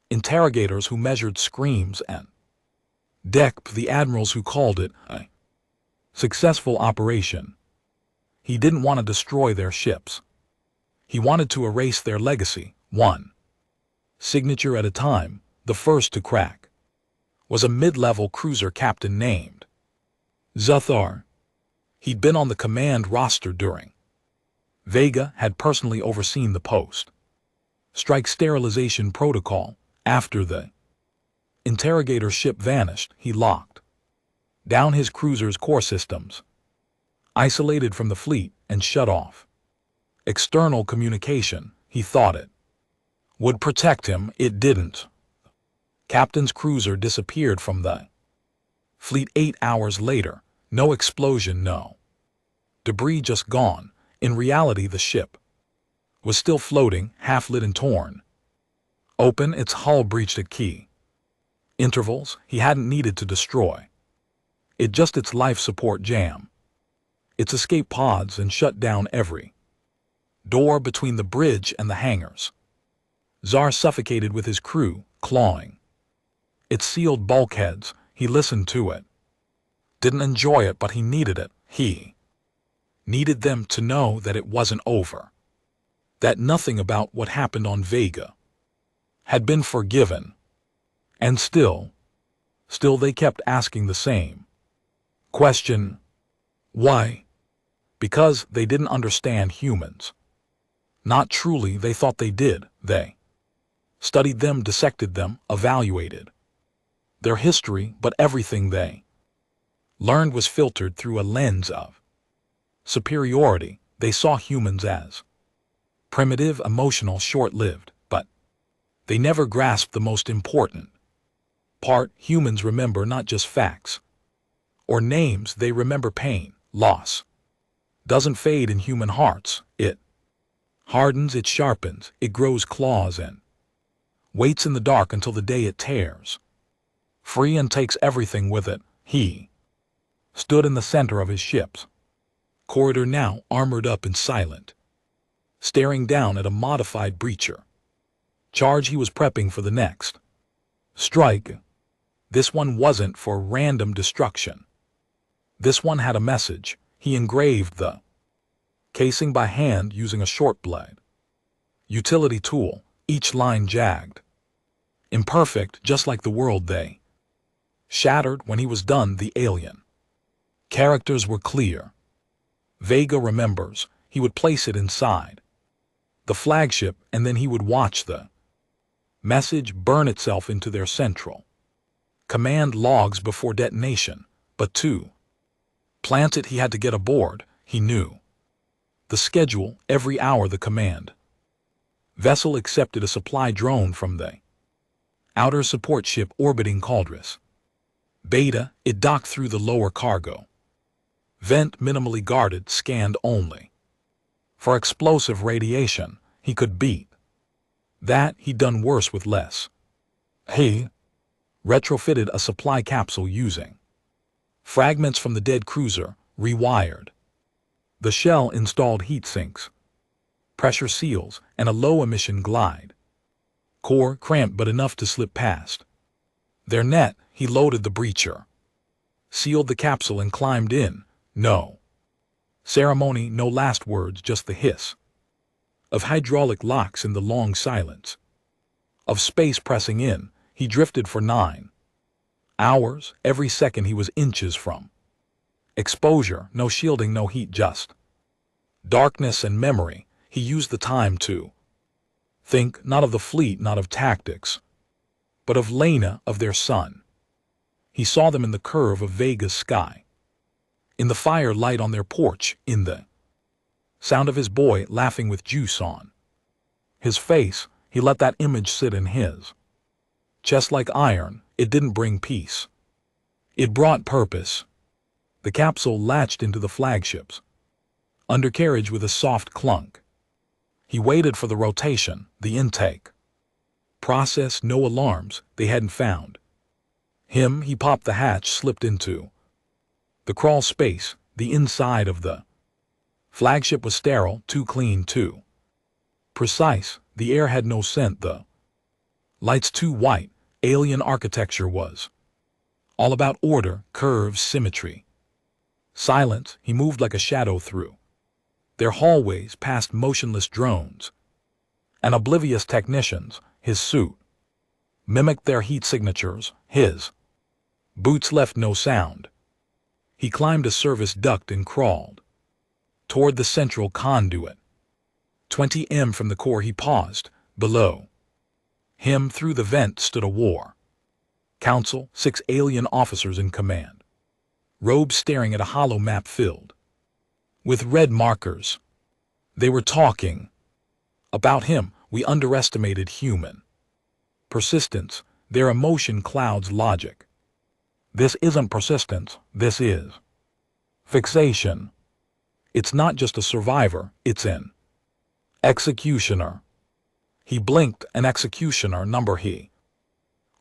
interrogators who measured screams and deck, the admirals who called it a successful operation. He didn't want to destroy their ships. He wanted to erase their legacy, one signature at a time. The first to crack was a mid-level cruiser captain named Zuthar. He'd been on the command roster during Vega, had personally overseen the post-strike sterilization protocol. After the interrogator ship vanished, he locked down his cruiser's core systems, isolated from the fleet, and shut off external communication. He thought it would protect him. It didn't. Captain's cruiser disappeared from the fleet 8 hours later. No explosion, no debris, just gone. In reality, the ship was still floating, half-lit and torn open, its hull breached at key intervals. He hadn't needed to destroy it, just its life support jam its escape pods and shut down every door between the bridge and the hangars. Zar suffocated with his crew, clawing its sealed bulkheads. He listened to it. Didn't enjoy it, but he needed it. He needed them to know that it wasn't over, that nothing about what happened on Vega had been forgiven. And still they kept asking the same question. Why? Because they didn't understand humans. Not truly. They thought they did. They studied them, dissected them, evaluated their history, but everything they learned was filtered through a lens of superiority. They saw humans as primitive, emotional, short-lived, but they never grasped the most important part. Humans remember not just facts or names, they remember pain. Loss doesn't fade in human hearts. It hardens, it sharpens, it grows claws and waits in the dark until the day it tears free and takes everything with it. He stood in the center of his ship's corridor now, armored up and silent, staring down at a modified breacher charge. He was prepping for the next strike. This one wasn't for random destruction. This one had a message. He engraved the casing by hand using a short blade utility tool, each line jagged, imperfect, just like the world they shattered. When he was done, the alien characters were clear. Vega remembers. He would place it inside the flagship, and then he would watch the message burn itself into their central command logs before detonation. But to plant it, he had to get aboard. He knew the schedule. Every hour the command vessel accepted a supply drone from the outer support ship orbiting Caldris Beta. It docked through the lower cargo vent, minimally guarded, scanned only for explosive radiation. He could beat that. He'd done worse with less. He retrofitted a supply capsule using fragments from the dead cruiser, rewired the shell, installed heat sinks, pressure seals, and a low-emission glide core, cramped but enough to slip past their net. He loaded the breacher, sealed the capsule, and climbed in. No ceremony, no last words, just the hiss of hydraulic locks in the long silence of space pressing in. He drifted for 9 hours. Every second he was inches from exposure. No shielding, no heat, just darkness and memory. He used the time to think, not of the fleet, not of tactics, but of Lena, of their son. He saw them in the curve of Vega's sky, in the firelight on their porch, in the sound of his boy laughing with juice on his face. He let that image sit in his chest like iron. It didn't bring peace. It brought purpose. The capsule latched into the flagship's undercarriage with a soft clunk. He waited for the rotation, the intake process. No alarms. They hadn't found him. He popped the hatch, slipped into the crawl space. The inside of the flagship was sterile, too clean, too precise. The air had no scent, the lights too white. Alien architecture was all about order, curves, symmetry, silence. He moved like a shadow through their hallways, past motionless drones and oblivious technicians. His suit mimicked their heat signatures. His boots left no sound. He climbed a service duct and crawled toward the central conduit. 20 m from the core. He paused. Below him, through the vent, stood a war council, 6 alien officers in command, robes staring at a hollow map filled with red markers. They were talking about him. We underestimated human persistence. Their emotion clouds logic. This isn't persistence. This is fixation. It's not just a survivor. It's an executioner. He blinked. An executioner number. He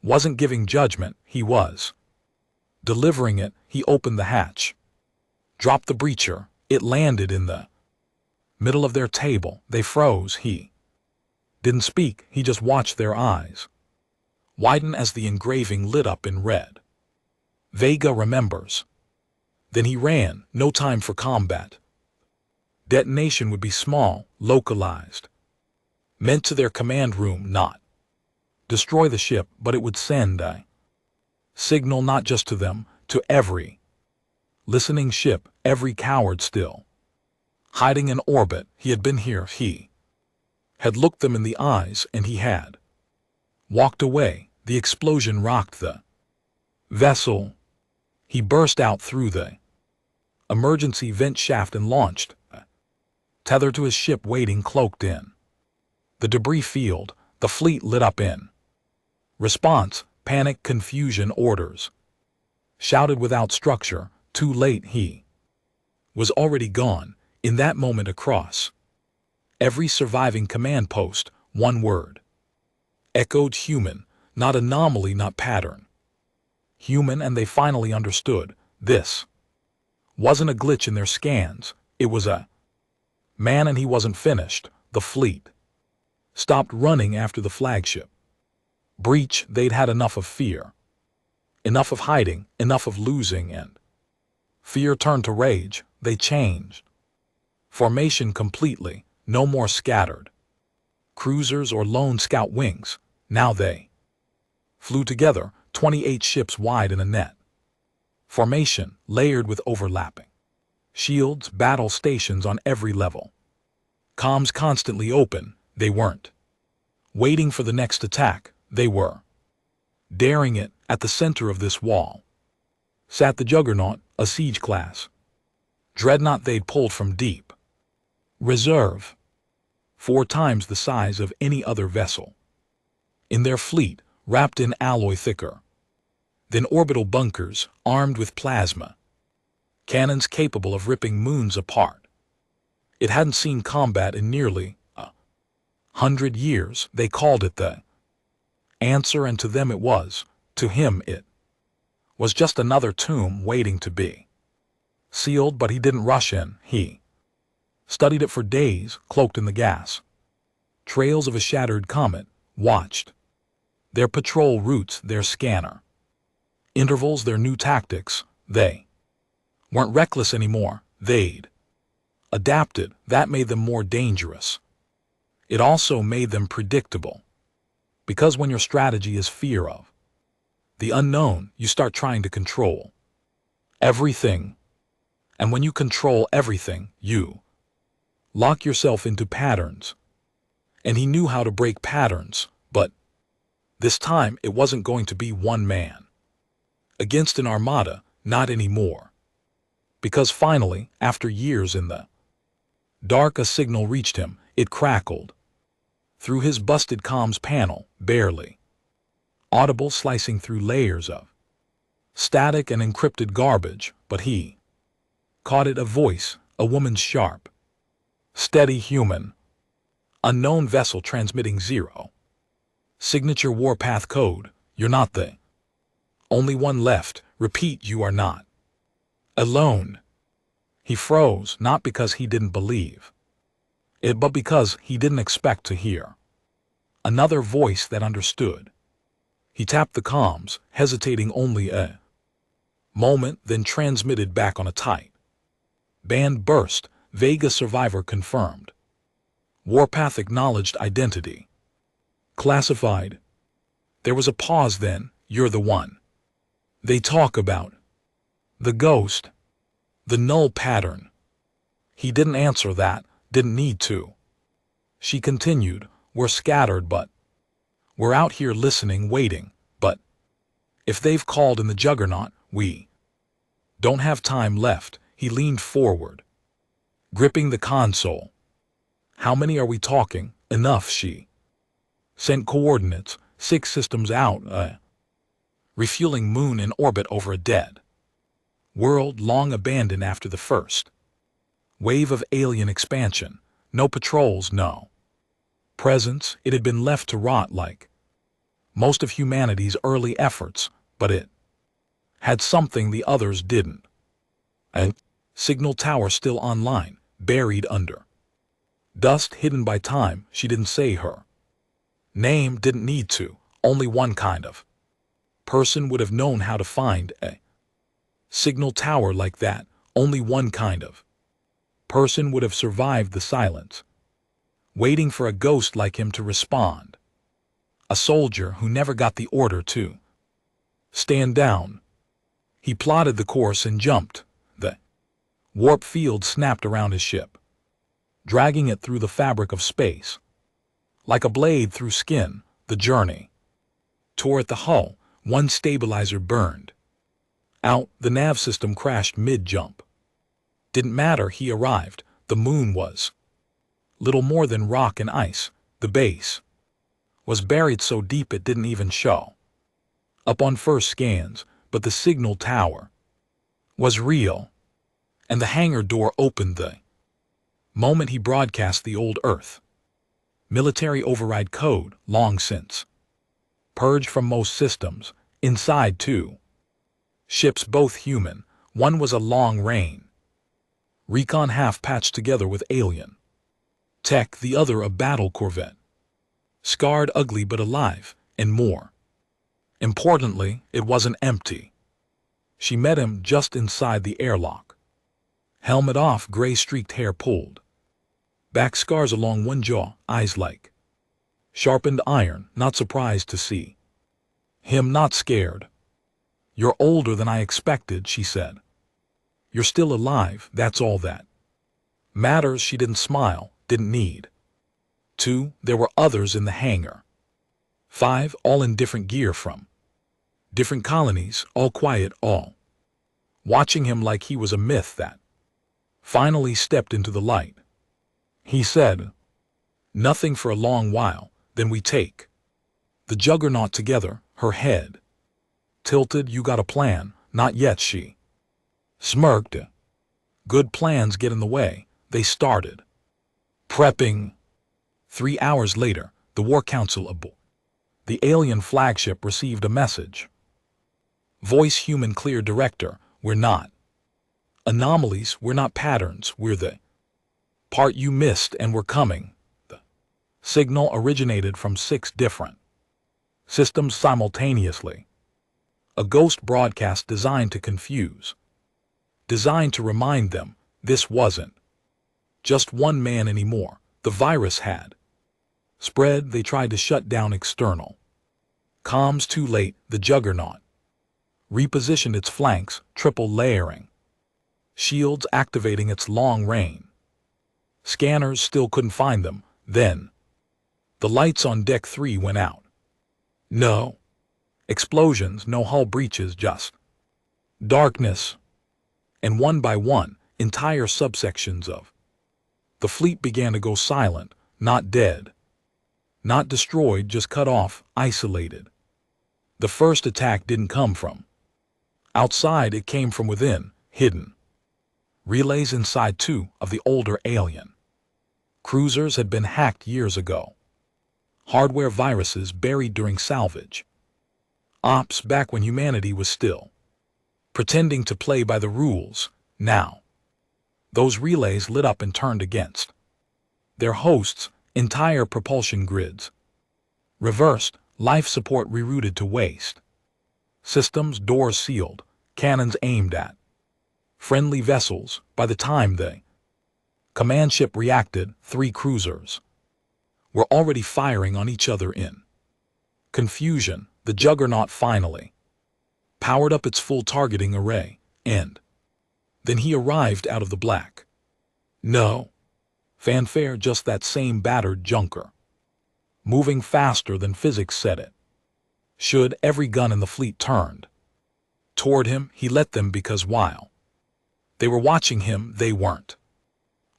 wasn't giving judgment. He was delivering it. He opened the hatch, dropped the breacher. It landed in the middle of their table. They froze. He didn't speak. He just watched their eyes widen as the engraving lit up in red. Vega remembers. Then he ran. No time for combat. Detonation would be small, localized, meant to their command room, not destroy the ship, but it would send a signal not just to them, to every listening ship, every coward still hiding in orbit. He had been here. He had looked them in the eyes, and he had walked away. The explosion rocked the vessel. He burst out through the emergency vent shaft and launched, tethered to his ship waiting, cloaked in the debris field. The fleet lit up in response. Panic, confusion, orders shouted without structure. Too late. He was already gone. In that moment, across every surviving command post, one word echoed: human. Not anomaly, not pattern. Human. And they finally understood. This wasn't a glitch in their scans. It was a man, and he wasn't finished. The fleet stopped running after the flagship breach. They'd had enough of fear, enough of hiding, enough of losing, and fear turned to rage. They changed formation completely. No more scattered cruisers or lone scout wings. Now they flew together, 28 ships wide in a net formation, layered with overlapping shields, battle stations on every level. Comms constantly open, they weren't. Waiting for the next attack, they were. Daring it, at the center of this wall sat the Juggernaut, a siege class dreadnought they'd pulled from deep reserve, 4 times the size of any other vessel in their fleet, wrapped in alloy thicker than orbital bunkers, armed with plasma cannons capable of ripping moons apart. It hadn't seen combat in nearly 100 years. They called it the answer, and to them it was. To him it was just another tomb waiting to be sealed, but he didn't rush in. He studied it for days, cloaked in the gas trails of a shattered comet, watched their patrol routes, their scanner intervals, their new tactics. They weren't reckless anymore. They'd adapted. That made them more dangerous. It also made them predictable. Because when your strategy is fear of the unknown, you start trying to control everything. And when you control everything, you lock yourself into patterns. And he knew how to break patterns, but this time it wasn't going to be one man against an armada, not anymore. Because finally, after years in the dark, a signal reached him. It crackled through his busted comms panel, barely audible, slicing through layers of static and encrypted garbage, but he caught it. A voice, a woman's, sharp, steady, human. Unknown vessel transmitting 0 signature warpath code. You're not the only one left. Repeat, you are not alone. He froze, not because he didn't believe it, but because he didn't expect to hear another voice that understood. He tapped the comms, hesitating only a moment, then transmitted back on a tight band burst. Vega survivor confirmed. Warpath acknowledged identity. Classified. There was a pause, then. You're the one they talk about. The ghost. The null pattern. He didn't answer that, didn't need to. She continued, we're scattered, but we're out here listening, waiting. But if they've called in the Juggernaut, we don't have time left. He leaned forward, gripping the console. How many are we talking? Enough. She sent coordinates, 6 systems out, refueling moon in orbit over a dead world long abandoned after the first wave of alien expansion. No patrols, no presence. It had been left to rot like most of humanity's early efforts, but it had something the others didn't. A signal tower still online, buried under dust, hidden by time. She didn't say her name, didn't need to. Only one kind of person would have known how to find a signal tower like that. Only one kind of person would have survived the silence, waiting for a ghost like him to respond. A soldier who never got the order to stand down. He plotted the course and jumped. The warp field snapped around his ship, dragging it through the fabric of space. Like a blade through skin, the journey tore at the hull. One stabilizer burned out. The nav system crashed mid-jump. Didn't matter, he arrived. The moon was little more than rock and ice. The base was buried so deep it didn't even show up on first scans, but the signal tower was real, and the hangar door opened the moment he broadcast the old Earth military override code, long since purged from most systems. Inside 2 ships, both human. One was a long-range recon, half patched together with alien tech. The other a battle corvette, scarred, ugly, but alive. And more importantly, it wasn't empty. She met him just inside the airlock. Helmet off, gray-streaked hair pulled back, scars along one jaw, eyes like sharpened iron. Not surprised to see him, not scared. You're older than I expected, she said. You're still alive, that's all that matters. She didn't smile, didn't need. 2, there were others in the hangar. 5, all in different gear from different colonies, all quiet, all watching him like he was a myth that finally stepped into the light. He said, "Nothing for a long while, then we take the Juggernaut together." Her head tilted. "You got a plan?" "Not yet," she smirked. "Good plans get in the way." They started prepping. 3 hours later, the War Council aboard the alien flagship received a message. Voice human clear director, "We're not anomalies, we're not patterns, we're the part you missed and we're coming." The signal originated from 6 different systems simultaneously. A ghost broadcast designed to confuse, designed to remind them this wasn't just one man anymore. The virus had spread. They tried to shut down external comms. Too late. The Juggernaut repositioned its flanks, triple layering shields, activating its long-range scanners. Still couldn't find them. Then the lights on Deck 3 went out. No explosions, no hull breaches, just darkness. And one by one, entire subsections of the fleet began to go silent. Not dead, not destroyed, just cut off, isolated. The first attack didn't come from outside, it came from within. Hidden relays inside 2 of the older alien cruisers had been hacked years ago. Hardware viruses buried during salvage ops back when humanity was still pretending to play by the rules. Now those relays lit up and turned against their hosts. Entire propulsion grids reversed, life support rerouted to waste systems, doors sealed, cannons aimed at friendly vessels. By the time the command ship reacted, 3 cruisers were already firing on each other in confusion. The Juggernaut finally powered up its full targeting array, and then he arrived out of the black. No fanfare, just that same battered junker, moving faster than physics said it should. Every gun in the fleet turned toward him. He let them because while they were watching him, they weren't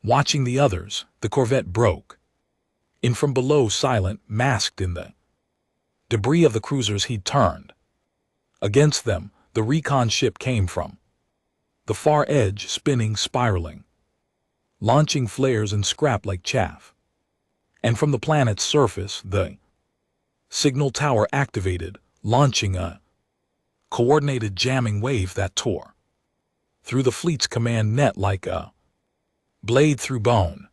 watching the others. The Corvette broke in from below, silent, masked in the debris of the cruisers he'd turned against them. The recon ship came from the far edge, spinning, spiraling, launching flares and scrap like chaff. And from the planet's surface, the signal tower activated, launching a coordinated jamming wave that tore through the fleet's command net like a blade through bone.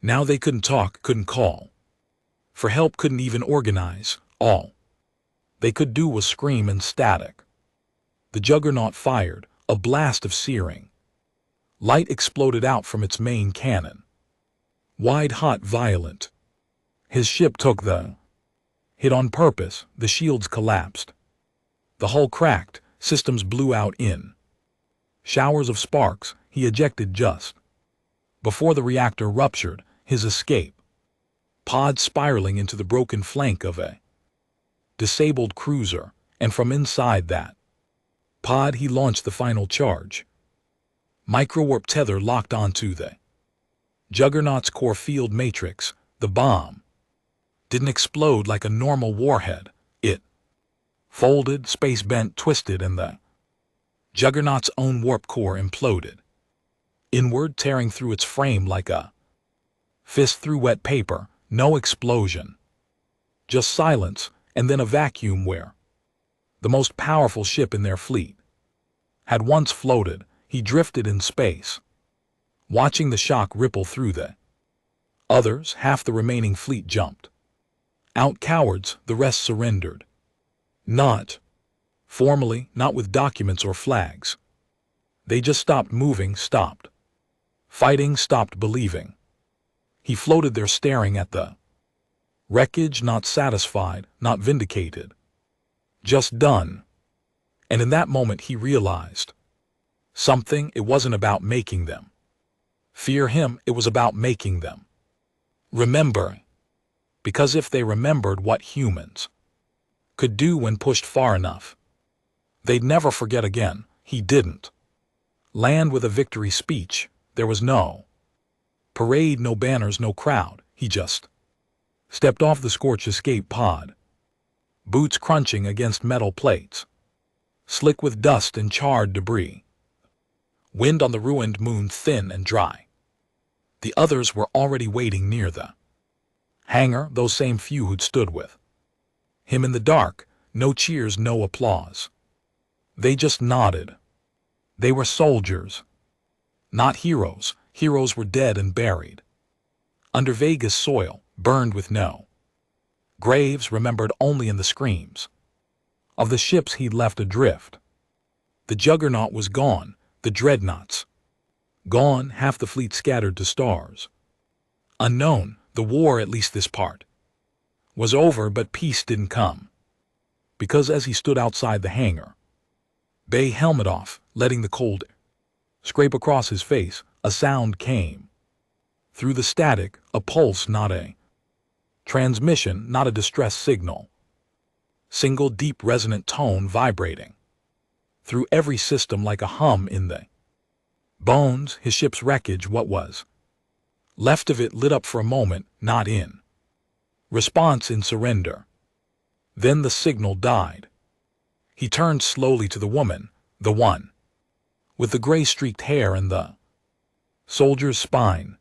Now they couldn't talk, couldn't call for help, couldn't even organize. All they could do was scream and static. The Juggernaut fired. A blast of searing light exploded out from its main cannon. Wide, hot, violent. His ship took the hit on purpose. The shields collapsed. The hull cracked. Systems blew out in showers of sparks. He ejected just before the reactor ruptured, his escape pod spiraling into the broken flank of a disabled cruiser, and from inside that pod he launched the final charge. Microwarp tether locked onto the Juggernaut's core field matrix. The bomb didn't explode like a normal warhead. It folded, space bent, twisted, and the Juggernaut's own warp core imploded inward, tearing through its frame like a fist through wet paper. No explosion, just silence, and then a vacuum where the most powerful ship in their fleet had once floated. He drifted in space, watching the shock ripple through the others. Half the remaining fleet jumped out cowards, the rest surrendered. Not formally, not with documents or flags. They just stopped moving, stopped fighting, stopped believing. He floated there staring at the wreckage, not satisfied, not vindicated. Just done. And in that moment he realized something. It wasn't about making them fear him, it was about making them Remember. Because if they remembered what humans could do when pushed far enough, they'd never forget again. He didn't land with a victory speech. There was no parade, no banners, no crowd. He just stepped off the scorched escape pod, boots crunching against metal plates, slick with dust and charred debris. Wind on the ruined moon thin and dry. The others were already waiting near the hangar, those same few who'd stood with him in the dark. No cheers, no applause. They just nodded. They were soldiers, not heroes. Heroes were dead and buried under Vega's soil, burned with no graves, remembered only in the screams of the ships he'd left adrift. The Juggernaut was gone, the dreadnoughts gone, half the fleet scattered to stars. Unknown, the war, at least this part, was over, but peace didn't come. Because as he stood outside the hangar, bay helmet off, letting the cold scrape across his face, a sound came. Through the static, a pulse, not a transmission, not a distress signal. Single deep resonant tone vibrating through every system like a hum in the bones. His ship's wreckage, what was left of it, lit up for a moment, not in response, in surrender. Then the signal died. He turned slowly to the woman, the one with the gray-streaked hair and the soldier's spine.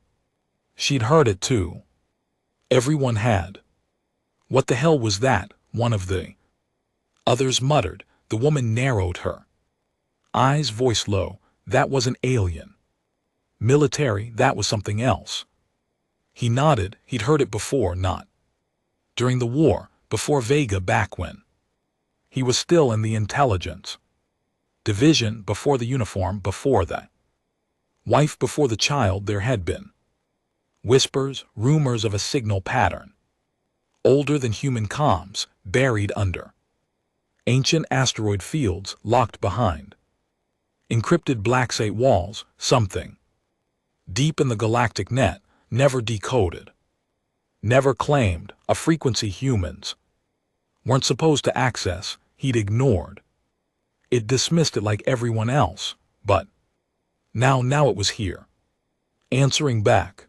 She'd heard it too. Everyone had. What the hell was that? One of the others muttered. The woman narrowed her eyes, voice low. That wasn't alien. Military, that was something else. He nodded. He'd heard it before, not during the war, before Vega, back when he was still in the intelligence division, before the uniform, before the wife, before the child. There had been whispers, rumors of a signal pattern, older than human comms, buried under ancient asteroid fields, locked behind encrypted black site walls, something deep in the galactic net, never decoded, never claimed, a frequency humans weren't supposed to access. He'd ignored it, dismissed it like everyone else, but now it was here, answering back.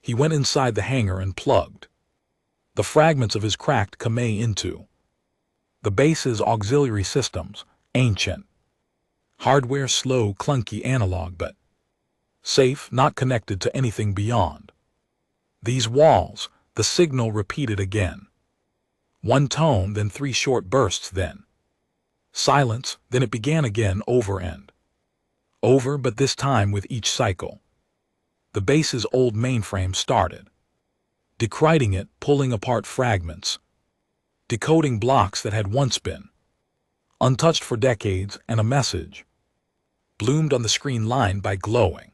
He went inside the hangar and plugged the fragments of his cracked Kamei into the base's auxiliary systems, ancient hardware, slow, clunky analog, but safe, not connected to anything beyond these walls. The signal repeated again. One tone, then three short bursts, then silence, then it began again, over and over, but this time with each cycle the base's old mainframe started decrying it, pulling apart fragments, decoding blocks that had once been untouched for decades, and a message bloomed on the screen, line by glowing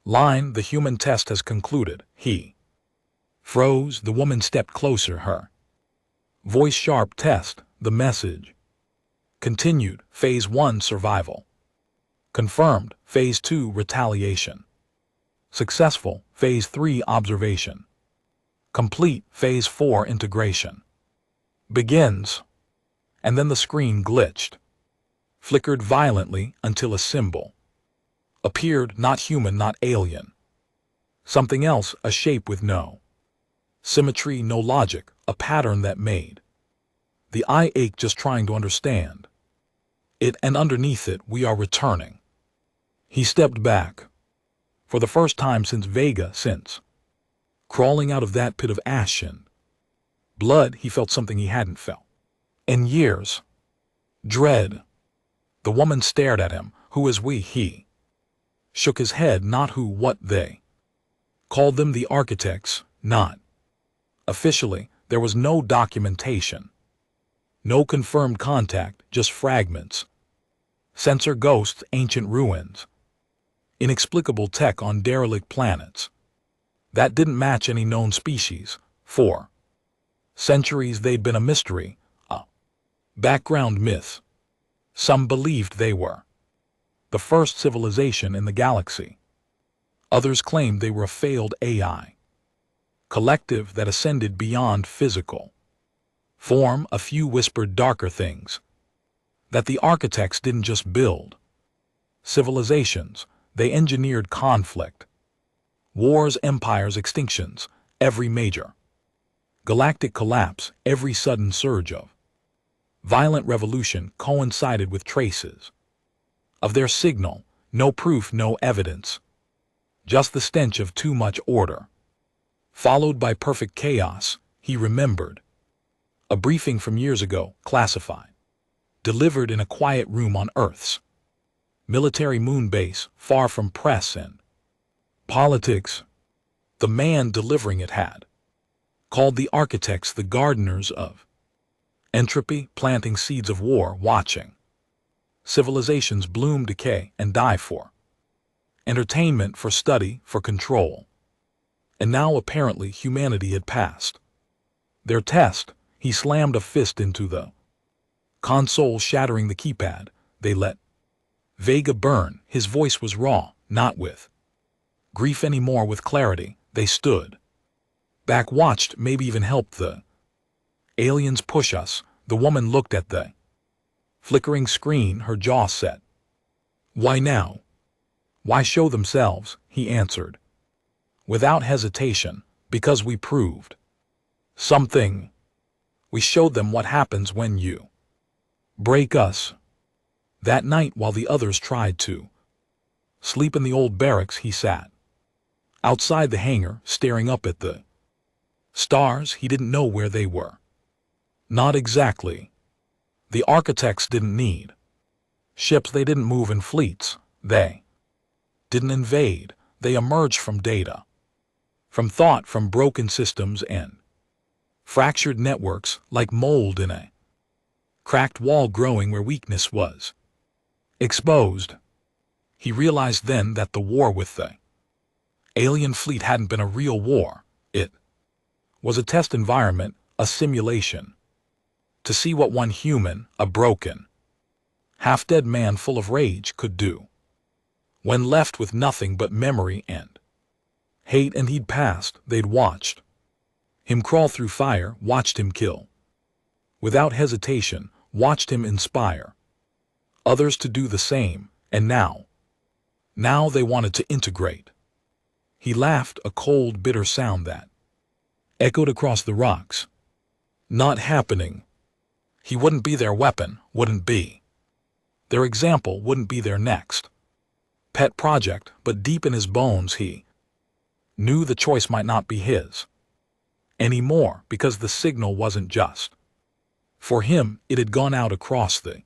line. The human test has concluded. He froze. The woman stepped closer, her voice sharp. Test. The message continued. Phase 1 survival confirmed. Phase 2 retaliation successful. Phase 3 observation complete. Phase 4 integration begins. And then the screen glitched, flickered violently until a symbol appeared, not human, not alien. Something else, a shape with no symmetry, no logic, a pattern that made the eye ache just trying to understand it, and underneath it, we are returning. He stepped back. For the first time since Vega, since crawling out of that pit of ash and blood, he felt something he hadn't felt in years. Dread. The woman stared at him. Who is we? He shook his head. Not who, what. They called them the architects, not officially. There was no documentation, no confirmed contact, just fragments, sensor ghosts, ancient ruins, inexplicable tech on derelict planets that didn't match any known species. For centuries they'd been a mystery, a background myth. Some believed they were the first civilization in the galaxy. Others claimed they were a failed AI, collective that ascended beyond physical form. A few whispered darker things, that the architects didn't just build civilizations, they engineered conflict, wars, empires, extinctions, every major galactic collapse, every sudden surge of violent revolution coincided with traces of their signal. No proof, no evidence, just the stench of too much order, followed by perfect chaos. He remembered a briefing from years ago, classified, delivered in a quiet room on Earth's military moon base, far from press and politics. The man delivering it had called the architects the gardeners of entropy, planting seeds of war, watching civilizations bloom, decay, and die for entertainment, for study, for control. And now apparently humanity had passed their test. He slammed a fist into the console, shattering the keypad. They let Vega burn. His voice was raw, not with grief anymore, with clarity. They stood back, watched, maybe even helped the aliens push us. The woman looked at the flickering screen, her jaw set. Why now? Why show themselves? He answered without hesitation. Because we proved something. We showed them what happens when you break us. That night, while the others tried to sleep in the old barracks, he sat outside the hangar, staring up at the stars. He didn't know where they were. Not exactly. The architects didn't need ships. They didn't move in fleets. They didn't invade. They emerged from data, from thought, from broken systems and fractured networks, like mold in a cracked wall, growing where weakness was exposed. He realized then that the war with the alien fleet hadn't been a real war. It was a test environment, a simulation, to see what one human, a broken, half-dead man full of rage, could do when left with nothing but memory and hate. And he'd passed. They'd watched him crawl through fire, watched him kill without hesitation, watched him inspire others to do the same. And now they wanted to integrate. He laughed, a cold, bitter sound that echoed across the rocks. Not happening. He wouldn't be their weapon, wouldn't be their example, wouldn't be their next pet project. But deep in his bones he knew the choice might not be his anymore, because the signal wasn't just for him. It had gone out across the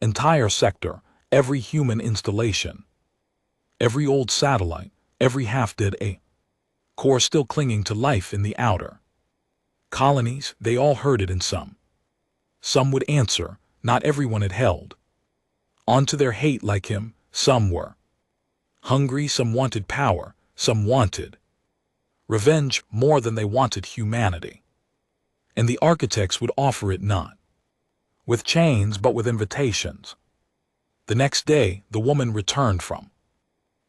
entire sector, every human installation, every old satellite, every half-dead core still clinging to life in the outer colonies. They all heard it, and some would answer. Not everyone had held onto their hate like him. Some were hungry, some wanted power, some wanted revenge more than they wanted humanity. And the architects would offer it, not with chains but with invitations. The next day, the woman returned from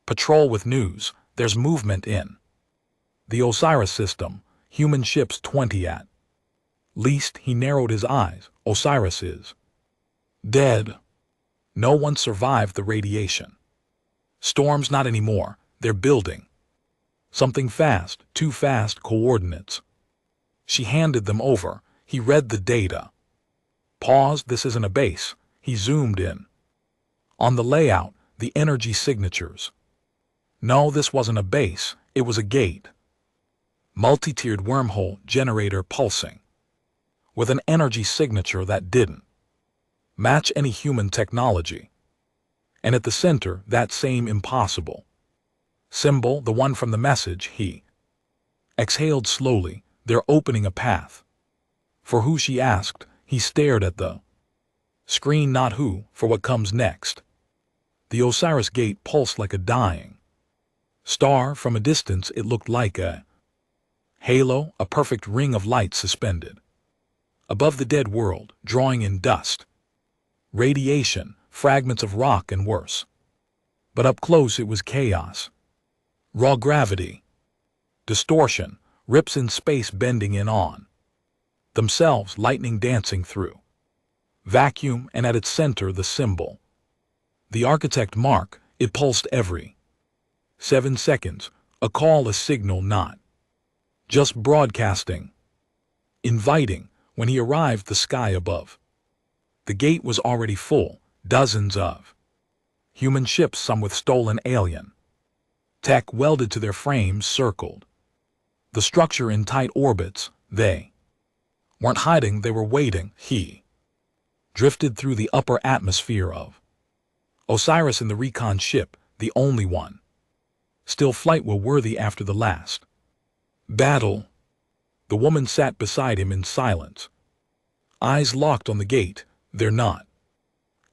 patrol with news. There's movement in the Osiris system. Human ships 20 at least. He narrowed his eyes. Osiris is dead. No one survived the radiation storms. Not anymore. They're building something fast, too fast. Coordinates. She handed them over. He read the data. Paused. This isn't a base. He zoomed in on the layout, the energy signatures. No, this wasn't a base. It was a gate. Multi-tiered wormhole generator pulsing with an energy signature that didn't match any human technology. And at the center, that same impossible symbol, the one from the message. He exhaled slowly. They're opening a path. For who? She asked. He stared at the screen. Not who, for what comes next. The Osiris gate pulsed like a dying star. From a distance, it looked like a halo, a perfect ring of light suspended above the dead world, drawing in dust, radiation, fragments of rock, and worse. But up close it was chaos. Raw gravity, distortion, rips in space bending in on themselves, lightning dancing through vacuum, and at its center the symbol. The architect mark, it pulsed every 7 seconds, a call, a signal, not just broadcasting, inviting. When he arrived, the sky above the gate was already full, dozens of human ships, some with stolen alien tech welded to their frames, circled the structure in tight orbits. They weren't hiding, they were waiting. He drifted through the upper atmosphere of Osiris in the recon ship, the only one still flight-worthy after the last battle. The woman sat beside him in silence, eyes locked on the gate. They're not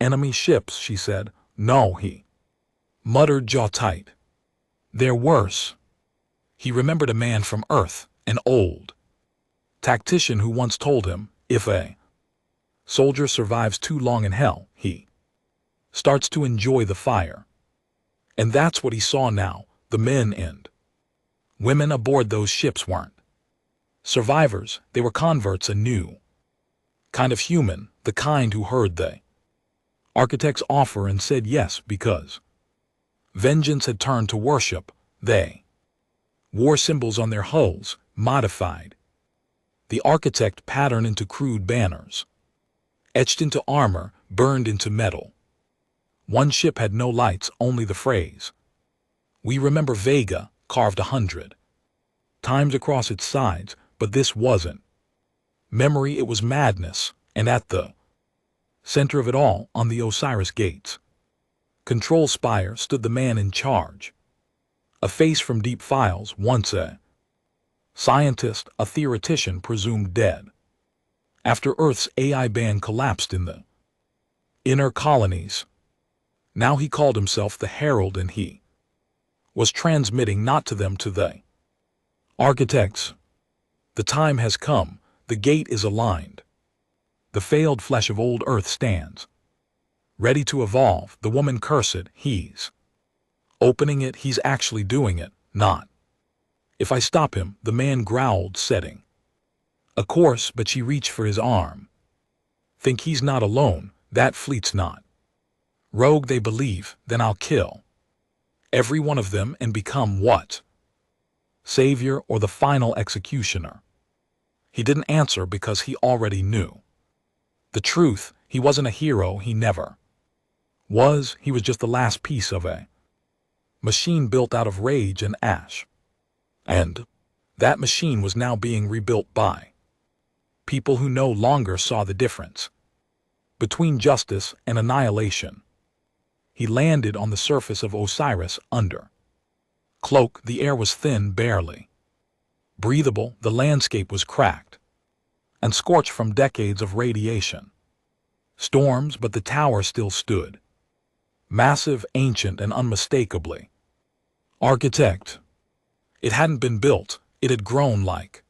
enemy ships, she said. No, he muttered, jaw tight. They're worse. He remembered a man from Earth, an old tactician who once told him, if a soldier survives too long in hell, he starts to enjoy the fire. And that's what he saw now. The men and women aboard those ships weren't survivors, they were converts, a new kind of human, the kind who heard the architect's offer and said yes because vengeance had turned to worship. They wore symbols on their hulls, modified the architect pattern into crude banners, etched into armor, burned into metal. One ship had no lights, only the phrase, "We remember Vega," carved 100 times across its sides. But this wasn't memory, it was madness. And at the center of it all, on the Osiris gates control spire, stood the man in charge, a face from deep files, once a scientist, a theoretician presumed dead after Earth's AI ban collapsed in the inner colonies. Now he called himself the Herald, and he was transmitting not to them, to the architects. The time has come, the gate is aligned. The failed flesh of old Earth stands, ready to evolve. The woman cursed, he's opening it, he's actually doing it, not if I stop him, the man growled, setting a course. But she reached for his arm. Think he's not alone, that fleet's not rogue, they believe. Then I'll kill every one of them and become what? Savior or the final executioner? He didn't answer because he already knew the truth. He wasn't a hero, he never was. He was just the last piece of a machine built out of rage and ash. And that machine was now being rebuilt by people who no longer saw the difference between justice and annihilation. He landed on the surface of Osiris under cloak. The air was thin, barely breathable. The landscape was cracked and scorched from decades of radiation storms, but the tower still stood, massive, ancient, and unmistakably architect. It hadn't been built, it had grown like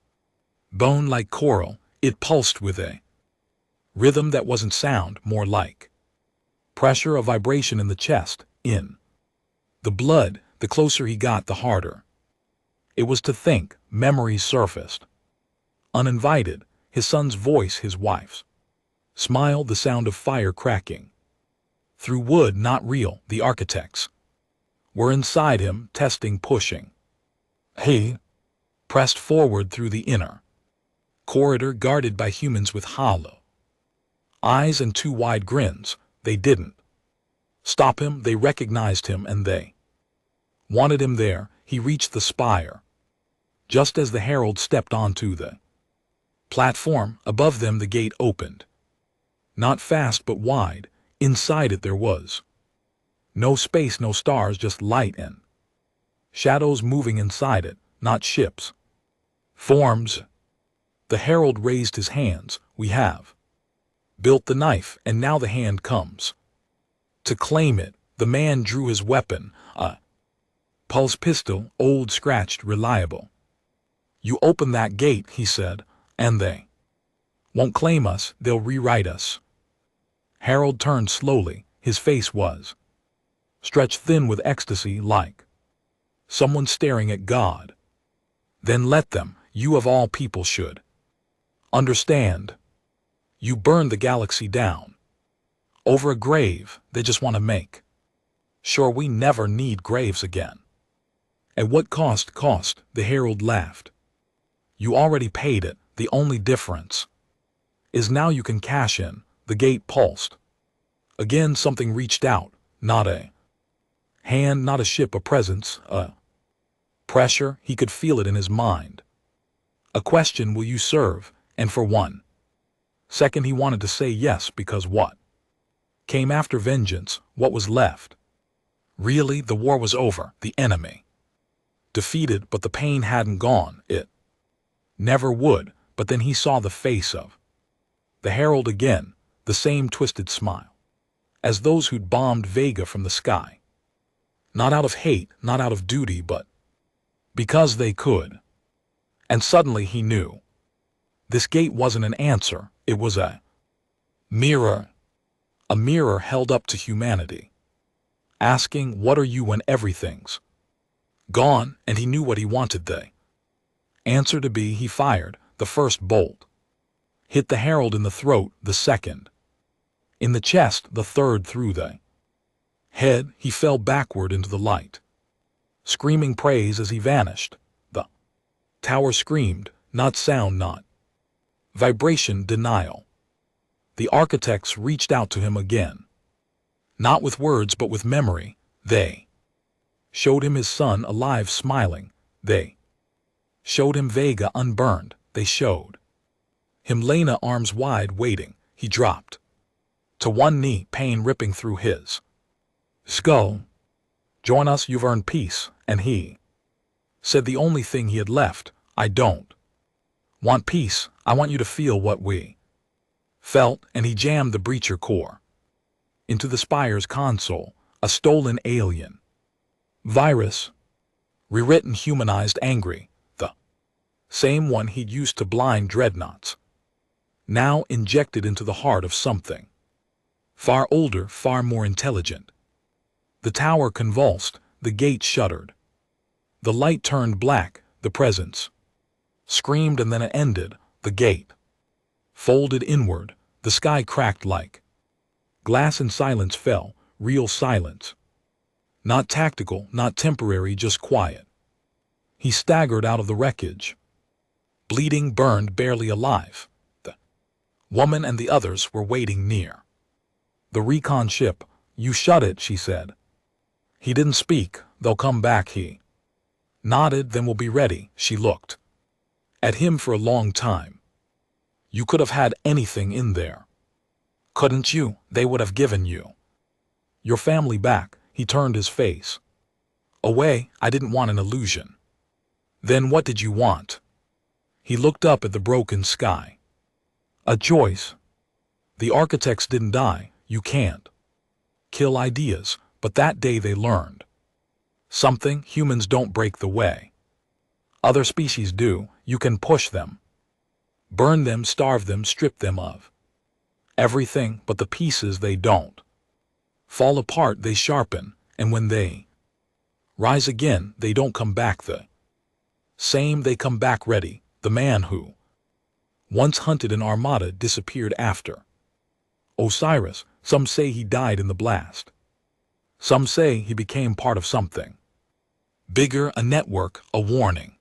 bone, like coral. It pulsed with a rhythm that wasn't sound, more like pressure, a vibration in the chest, in the blood. The closer he got, the harder it was to think. Memories surfaced, uninvited. His son's voice, his wife's smile, the sound of fire cracking through wood, not real. The architects were inside him, testing, pushing. He pressed forward through the inner corridor, guarded by humans with hollow eyes and two wide grins. They didn't stop him, they recognized him, and they wanted him there. He reached the spire just as the herald stepped onto the platform. Above them the gate opened, not fast but wide. Inside it there was no space, no stars, just light and shadows moving inside it, not ships, forms. The herald raised his hands. We have built the knife, and now the hand comes to claim it. The man drew his weapon, a pulse pistol, old, scratched, reliable. You open that gate, he said, and they won't claim us, they'll rewrite us. Harold turned slowly. His face was stretched thin with ecstasy, like someone staring at God. Then let them. You of all people should understand. You burned the galaxy down over a grave they just want to make sure we never need graves again. At what cost? The Herald laughed. You already paid it. The only difference is now you can cash in. The gate pulsed. Again something reached out, not a hand, not a ship, a presence, a pressure. He could feel it in his mind. A question, will you serve? And for 1 second he wanted to say yes, because what came after vengeance, what was left? Really, the war was over, the enemy defeated, but the pain hadn't gone. It never would. But then he saw the face of the Herald again, the same twisted smile, as those who'd bombed Vega from the sky. Not out of hate, not out of duty, but because they could. And suddenly he knew. This gate wasn't an answer, it was a mirror. A mirror held up to humanity, asking, what are you when everything's gone? And he knew what he wanted the answer to be. He fired. The first bolt hit the Herald in the throat, the second in the chest, the third through the head. He fell backward into the light, screaming praise as he vanished. The tower screamed, not sound, not vibration, denial. The architects reached out to him again, not with words but with memory. They showed him his son alive, smiling. They showed him Vega unburned. They showed him Lena, arms wide, waiting. He dropped to one knee, pain ripping through his skull. Join us, you've earned peace. And he said the only thing he had left, I don't want peace, I want you to feel what we felt. And he jammed the breacher core into the Spire's console, a stolen alien virus, rewritten, humanized, angry, the same one he'd used to blind dreadnoughts, now injected into the heart of something far older, far more intelligent. The tower convulsed, the gate shuddered. The light turned black, the presence screamed, and then it ended. The gate folded inward, the sky cracked like glass, and silence fell, real silence. Not tactical, not temporary, just quiet. He staggered out of the wreckage, bleeding, burned, barely alive. The woman and the others were waiting near the recon ship. You shut it, she said. He didn't speak. They'll come back, he nodded. Then we'll be ready. She looked at him for a long time. You could have had anything in there, couldn't you? They would have given you your family back. He turned his face away. I didn't want an illusion. Then what did you want? He looked up at the broken sky. A choice. The architects didn't die. You can't kill ideas, but that day they learned something. Humans don't break the way other species do. You can push them, burn them, starve them, strip them of everything, but the pieces, they don't fall apart, they sharpen, and when they rise again, they don't come back the same. They come back ready. The man who once hunted an Armada disappeared after Osiris. Some say he died in the blast. Some say he became part of something bigger, a network, a warning.